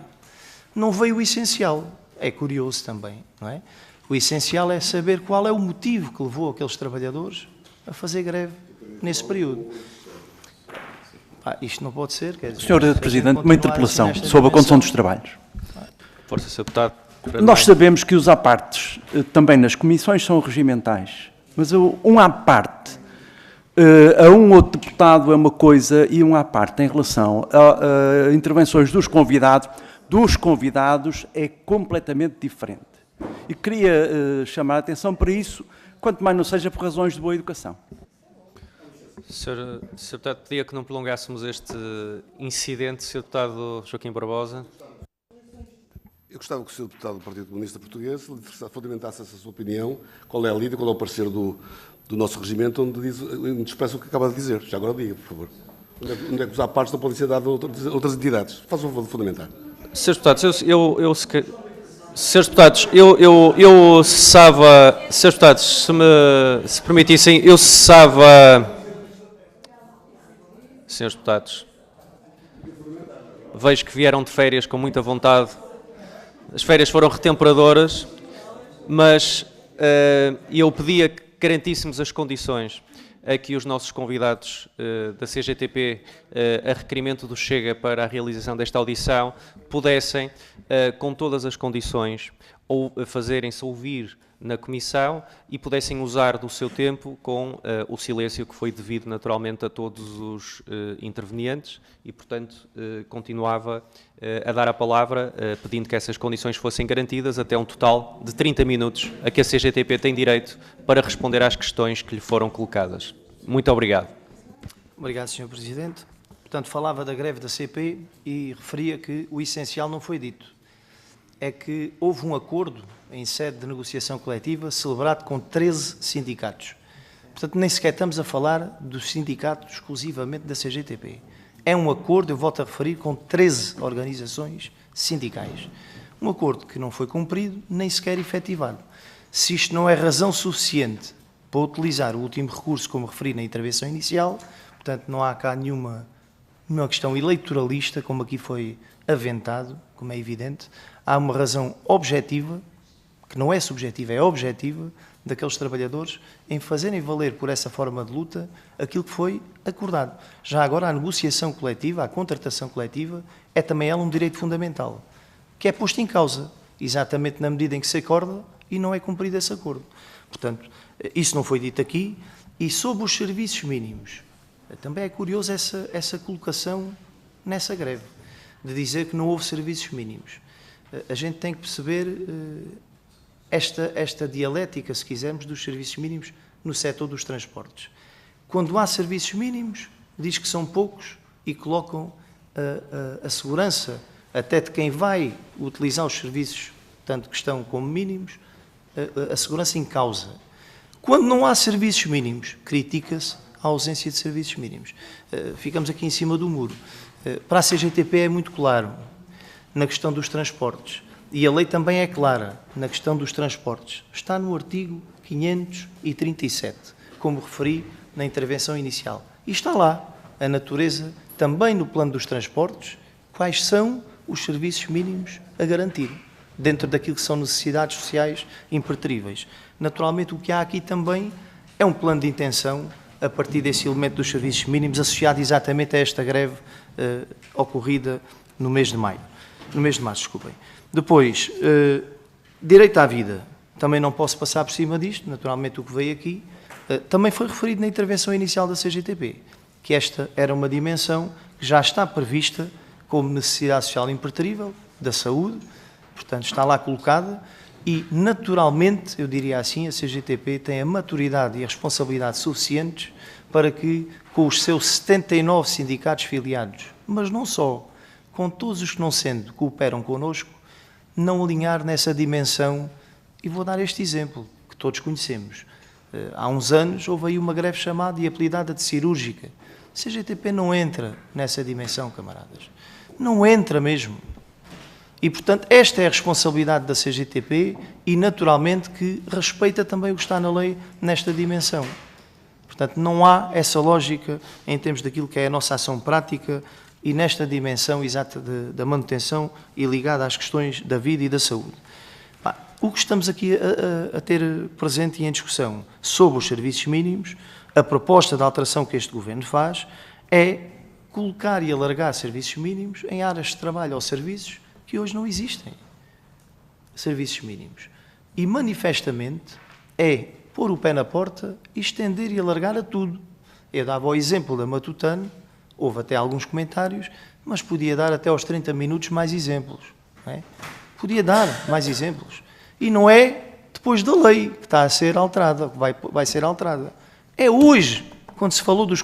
Não veio o essencial. É curioso também, não é? O essencial é saber qual é o motivo que levou aqueles trabalhadores a fazer greve nesse período. Isto não pode ser. Quer dizer, Sr. Presidente, uma interpelação nesta sobre a condução dimensão. dos trabalhos. Força, Sr. Deputado. Nós sabemos que os apartes também nas comissões são regimentais, mas um à parte a um outro deputado é uma coisa e um à parte em relação a intervenções dos convidados é completamente diferente. E queria chamar a atenção para isso, quanto mais não seja por razões de boa educação. Sr. Deputado, pedia que não prolongássemos este incidente. Sr. Deputado Joaquim Barbosa. Eu gostava que o Sr. Deputado do Partido Comunista Português fundamentasse essa sua opinião, qual é a lida, qual é o parecer do nosso regimento, onde expressa o que acaba de dizer. Já agora diga, por favor. Onde é que os apartes não podem ser dados a outras entidades? Faça o favor de fundamentar. Sr. Deputados, Srs. Deputados, eu cessava... Srs. Deputados, se permitissem, eu cessava... Srs. Deputados, vejo que vieram de férias com muita vontade. As férias foram retemperadoras, mas eu pedia que garantíssemos as condições a que os nossos convidados da CGTP, a requerimento do Chega para a realização desta audição, pudessem, com todas as condições, ou fazerem-se ouvir na Comissão e pudessem usar do seu tempo com o silêncio que foi devido naturalmente a todos os intervenientes e, portanto, continuava a dar a palavra, pedindo que essas condições fossem garantidas até um total de 30 minutos a que a CGTP tem direito para responder às questões que lhe foram colocadas. Muito obrigado. Obrigado, Sr. Presidente. Portanto, falava da greve da CP e referia que o essencial não foi dito. É que houve um acordo em sede de negociação coletiva celebrado com 13 sindicatos. Portanto, nem sequer estamos a falar dos sindicatos exclusivamente da CGTP. É um acordo, eu volto a referir, com 13 organizações sindicais. Um acordo que não foi cumprido, nem sequer efetivado. Se isto não é razão suficiente para utilizar o último recurso, como referi na intervenção inicial, portanto, não há cá nenhuma questão eleitoralista, como aqui foi aventado, como é evidente. Há uma razão objetiva, que não é subjetiva, é objetiva, daqueles trabalhadores em fazerem valer por essa forma de luta aquilo que foi acordado. Já agora a negociação coletiva, a contratação coletiva, é também ela um direito fundamental, que é posto em causa, exatamente na medida em que se acorda e não é cumprido esse acordo. Portanto, isso não foi dito aqui. E sobre os serviços mínimos, também é curioso essa colocação nessa greve, de dizer que não houve serviços mínimos. A gente tem que perceber esta dialética, se quisermos, dos serviços mínimos no setor dos transportes. Quando há serviços mínimos, diz que são poucos e colocam a segurança até de quem vai utilizar os serviços, tanto que estão como mínimos, a segurança em causa. Quando não há serviços mínimos, critica-se a ausência de serviços mínimos. Ficamos aqui em cima do muro. Para a CGTP é muito claro na questão dos transportes. E a lei também é clara na questão dos transportes. Está no artigo 537, como referi na intervenção inicial. E está lá a natureza, também no plano dos transportes, quais são os serviços mínimos a garantir, dentro daquilo que são necessidades sociais impertríveis. Naturalmente, o que há aqui também é um plano de intenção a partir desse elemento dos serviços mínimos, associado exatamente a esta greve ocorrida no mês de maio. No mês de março, desculpem. Depois, direito à vida. Também não posso passar por cima disto, naturalmente o que veio aqui. Também foi referido na intervenção inicial da CGTP, que esta era uma dimensão que já está prevista como necessidade social impertrível da saúde, portanto está lá colocada e, naturalmente, eu diria assim, a CGTP tem a maturidade e a responsabilidade suficientes para que, com os seus 79 sindicatos filiados, mas não só, com todos os que não sendo cooperam connosco, não alinhar nessa dimensão. E vou dar este exemplo, que todos conhecemos. Há uns anos houve aí uma greve chamada e apelidada de cirúrgica. A CGTP não entra nessa dimensão, camaradas. Não entra mesmo. E, portanto, esta é a responsabilidade da CGTP e, naturalmente, que respeita também o que está na lei nesta dimensão. Portanto, não há essa lógica em termos daquilo que é a nossa ação prática e nesta dimensão exata da manutenção e ligada às questões da vida e da saúde. O que estamos aqui a ter presente e em discussão sobre os serviços mínimos, a proposta de alteração que este Governo faz é colocar e alargar serviços mínimos em áreas de trabalho ou serviços que hoje não existem. Serviços mínimos. E, manifestamente, é pôr o pé na porta e estender e alargar a tudo. Eu dava o exemplo da Matutano, houve até alguns comentários, mas podia dar até aos 30 minutos mais exemplos. Não é? Podia dar mais exemplos. E não é depois da lei que está a ser alterada, que vai ser alterada. É hoje, quando se falou dos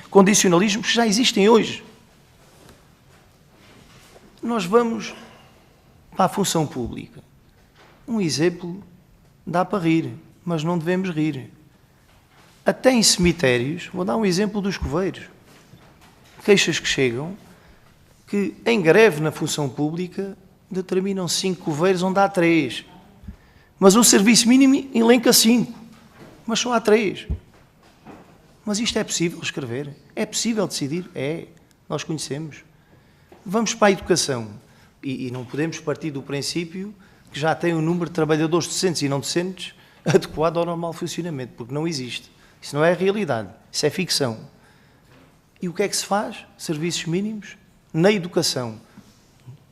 condicionalismos que já existem hoje. Nós vamos para a função pública. Um exemplo dá para rir, mas não devemos rir. Até em cemitérios, vou dar um exemplo dos coveiros. Queixas que chegam que em greve na função pública determinam 5 coveiros onde há 3. Mas o serviço mínimo elenca 5, mas só há 3. Mas isto é possível escrever? É possível decidir? É. Nós conhecemos. Vamos para a educação. E não podemos partir do princípio que já tem um número de trabalhadores docentes e não docentes adequado ao normal funcionamento, porque não existe. Isso não é a realidade. Isso é ficção. E o que é que se faz? Serviços mínimos na educação.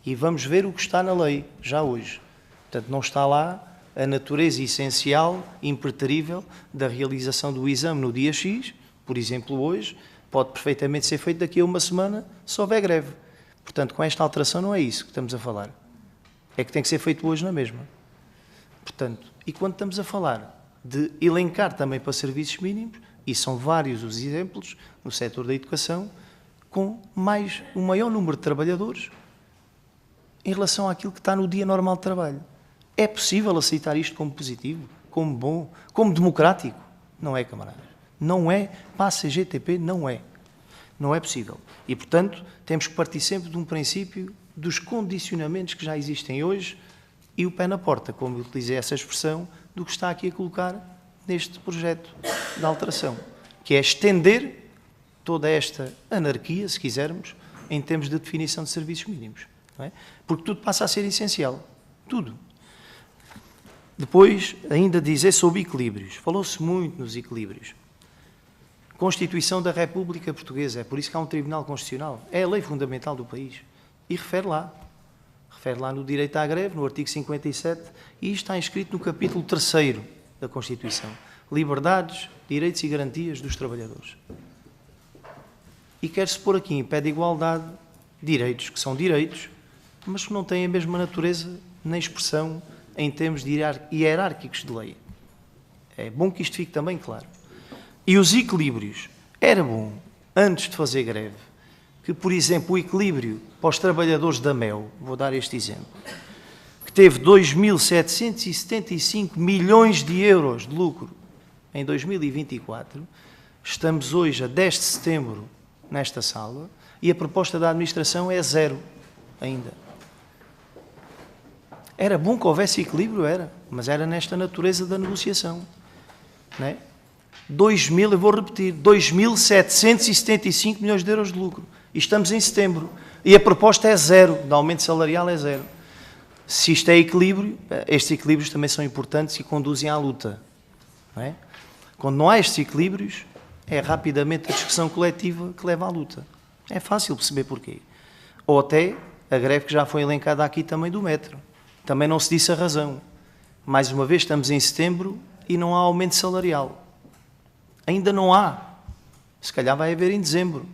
E vamos ver o que está na lei, já hoje. Portanto, não está lá a natureza essencial, impreterível, da realização do exame no dia X, por exemplo, hoje, pode perfeitamente ser feito daqui a uma semana, se houver greve. Portanto, com esta alteração não é isso que estamos a falar. É que tem que ser feito hoje na mesma. Portanto, e quando estamos a falar de elencar também para serviços mínimos, e são vários os exemplos no setor da educação, com um maior número de trabalhadores em relação àquilo que está no dia normal de trabalho. É possível aceitar isto como positivo, como bom, como democrático? Não é, camaradas. Não é. Para a CGTP, não é. Não é possível. E, portanto, temos que partir sempre de um princípio dos condicionamentos que já existem hoje e o pé na porta, como eu utilizei essa expressão, do que está aqui a colocar neste projeto de alteração, que é estender toda esta anarquia, se quisermos, em termos de definição de serviços mínimos. Não é? Porque tudo passa a ser essencial. Tudo. Depois, ainda dizer sobre equilíbrios. Falou-se muito nos equilíbrios. Constituição da República Portuguesa, é por isso que há um Tribunal Constitucional. É a lei fundamental do país. E refere lá. Refere lá no direito à greve, no artigo 57, e isto está inscrito no capítulo 3º da Constituição. Liberdades, direitos e garantias dos trabalhadores. E quer-se pôr aqui em pé de igualdade direitos, que são direitos, mas que não têm a mesma natureza nem expressão em termos de hierárquicos de lei. É bom que isto fique também claro. E os equilíbrios. Era bom, antes de fazer greve, que, por exemplo, o equilíbrio para os trabalhadores da MEL, vou dar este exemplo, que teve 2.775 milhões de euros de lucro em 2024, estamos hoje a 10 de setembro nesta sala, e a proposta da administração é 0 ainda. Era bom que houvesse equilíbrio, era, mas era nesta natureza da negociação. Não é? eu vou repetir, 2.775 milhões de euros de lucro. E estamos em setembro. E a proposta é 0, de aumento salarial é 0. Se isto é equilíbrio, estes equilíbrios também são importantes e conduzem à luta. Não é? Quando não há estes equilíbrios, é rapidamente a discussão coletiva que leva à luta. É fácil perceber porquê. Ou até a greve que já foi elencada aqui também do metro. Também não se disse a razão. Mais uma vez, estamos em setembro e não há aumento salarial. Ainda não há. Se calhar vai haver em dezembro.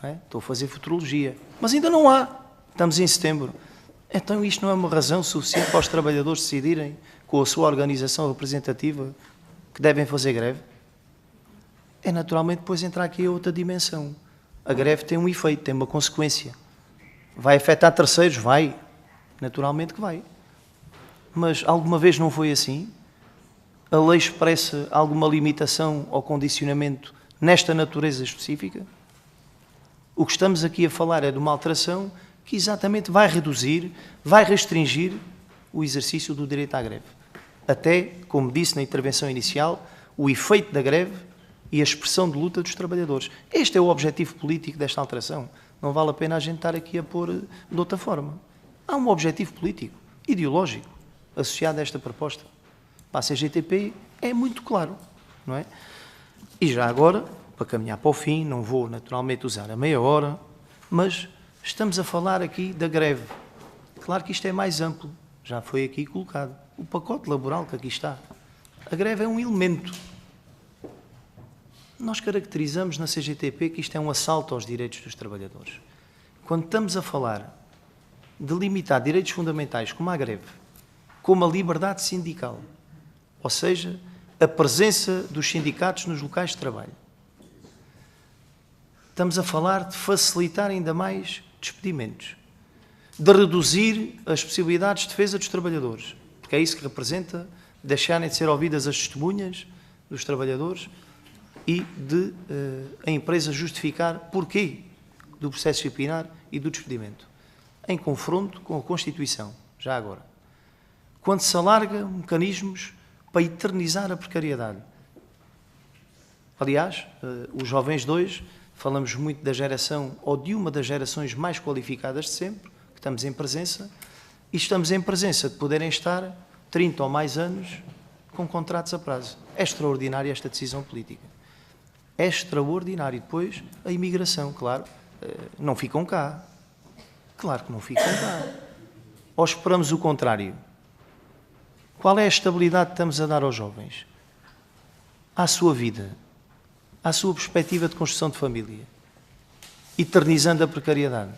Não é? Estou a fazer futurologia. Mas ainda não há. Estamos em setembro. Então isto não é uma razão suficiente para os trabalhadores decidirem, com a sua organização representativa, que devem fazer greve? É naturalmente depois entrar aqui a outra dimensão. A greve tem um efeito, tem uma consequência. Vai afetar terceiros? Vai. Naturalmente que vai. Mas alguma vez não foi assim? A lei expressa alguma limitação ou condicionamento nesta natureza específica? O que estamos aqui a falar é de uma alteração que exatamente vai reduzir, vai restringir o exercício do direito à greve. Até, como disse na intervenção inicial, o efeito da greve e a expressão de luta dos trabalhadores. Este é o objetivo político desta alteração. Não vale a pena a gente estar aqui a pôr de outra forma. Há um objetivo político, ideológico, associado a esta proposta. Para a CGTP é muito claro, não é? E já agora, para caminhar para o fim, não vou naturalmente usar a meia hora, Mas estamos a falar aqui da greve. Claro que isto é mais amplo, já foi aqui colocado. O pacote laboral que aqui está. A greve é um elemento. Nós caracterizamos na CGTP que isto é um assalto aos direitos dos trabalhadores. Quando estamos a falar de limitar direitos fundamentais como a greve, como a liberdade sindical, ou seja, a presença dos sindicatos nos locais de trabalho, estamos a falar de facilitar ainda mais despedimentos, de reduzir as possibilidades de defesa dos trabalhadores, porque é isso que representa deixarem de ser ouvidas as testemunhas dos trabalhadores e de a empresa justificar porquê do processo disciplinar e do despedimento, em confronto com a Constituição, já agora. Quando se alarga mecanismos para eternizar a precariedade. Aliás, os jovens de hoje, falamos muito da geração, ou de uma das gerações mais qualificadas de sempre, que estamos em presença, e estamos em presença de poderem estar 30 ou mais anos com contratos a prazo. É extraordinária esta decisão política. É extraordinário. Depois, a imigração, claro, não ficam cá. Claro que não ficam cá. Ou esperamos o contrário? Qual é a estabilidade que estamos a dar aos jovens? À sua vida, à sua perspectiva de construção de família, eternizando a precariedade.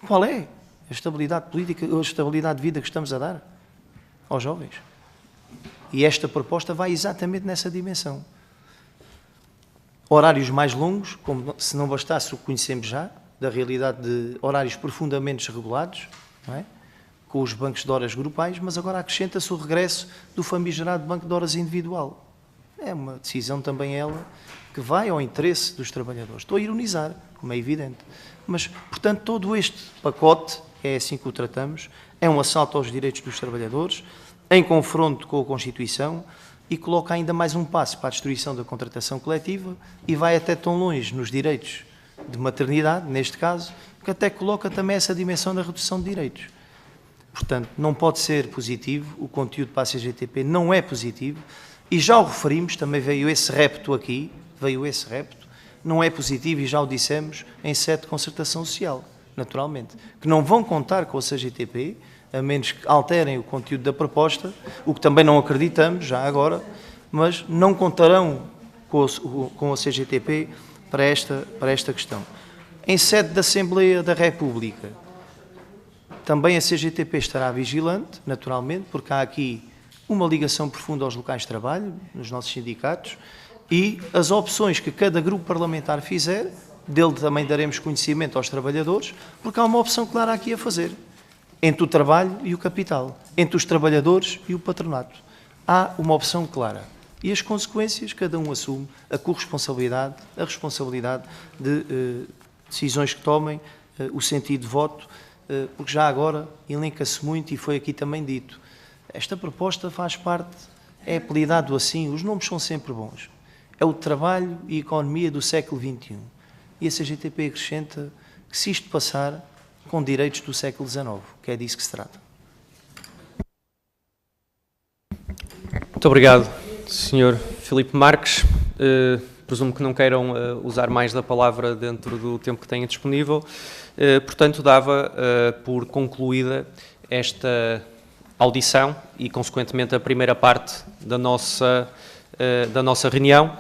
Qual é a estabilidade política, a estabilidade de vida que estamos a dar aos jovens? E esta proposta vai exatamente nessa dimensão. Horários mais longos, como se não bastasse o que conhecemos já, da realidade de horários profundamente desregulados, não é? Com os bancos de horas grupais, mas agora acrescenta-se o regresso do famigerado banco de horas individual. É uma decisão também ela que vai ao interesse dos trabalhadores. Estou a ironizar, como é evidente. Mas, portanto, todo este pacote, é assim que o tratamos, é um assalto aos direitos dos trabalhadores, em confronto com a Constituição, e coloca ainda mais um passo para a destruição da contratação coletiva e vai até tão longe nos direitos de maternidade, neste caso, que até coloca também essa dimensão da redução de direitos. Portanto, não pode ser positivo, o conteúdo para a CGTP não é positivo, e já o referimos, também veio esse repto aqui, não é positivo e já o dissemos em sede de concertação social, naturalmente, que não vão contar com a CGTP, a menos que alterem o conteúdo da proposta, o que também não acreditamos, já agora, mas não contarão com a CGTP para esta questão. Em sede da Assembleia da República, também a CGTP estará vigilante, naturalmente, porque há aqui uma ligação profunda aos locais de trabalho, nos nossos sindicatos, e as opções que cada grupo parlamentar fizer, dele também daremos conhecimento aos trabalhadores, porque há uma opção clara aqui a fazer, entre o trabalho e o capital, entre os trabalhadores e o patronato. Há uma opção clara. E as consequências, cada um assume a corresponsabilidade, a responsabilidade de decisões que tomem, o sentido de voto, porque já agora elenca-se muito, e foi aqui também dito, esta proposta faz parte, é apelidado assim, os nomes são sempre bons, é o trabalho e a economia do século XXI. E a CGTP acrescenta que se isto passar, com direitos do século XIX, que é disso que se trata. Muito obrigado, Sr. Filipe Marques. Presumo que não queiram usar mais da palavra dentro do tempo que tenha disponível. Portanto, dava por concluída esta audição e, consequentemente, a primeira parte da nossa reunião.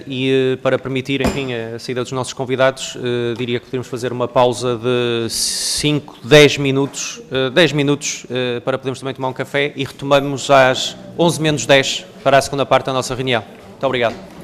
E para permitir, enfim, a saída dos nossos convidados, diria que podemos fazer uma pausa de 5, 10 minutos, para podermos também tomar um café, e retomamos às 11 menos 10 para a segunda parte da nossa reunião. Muito obrigado.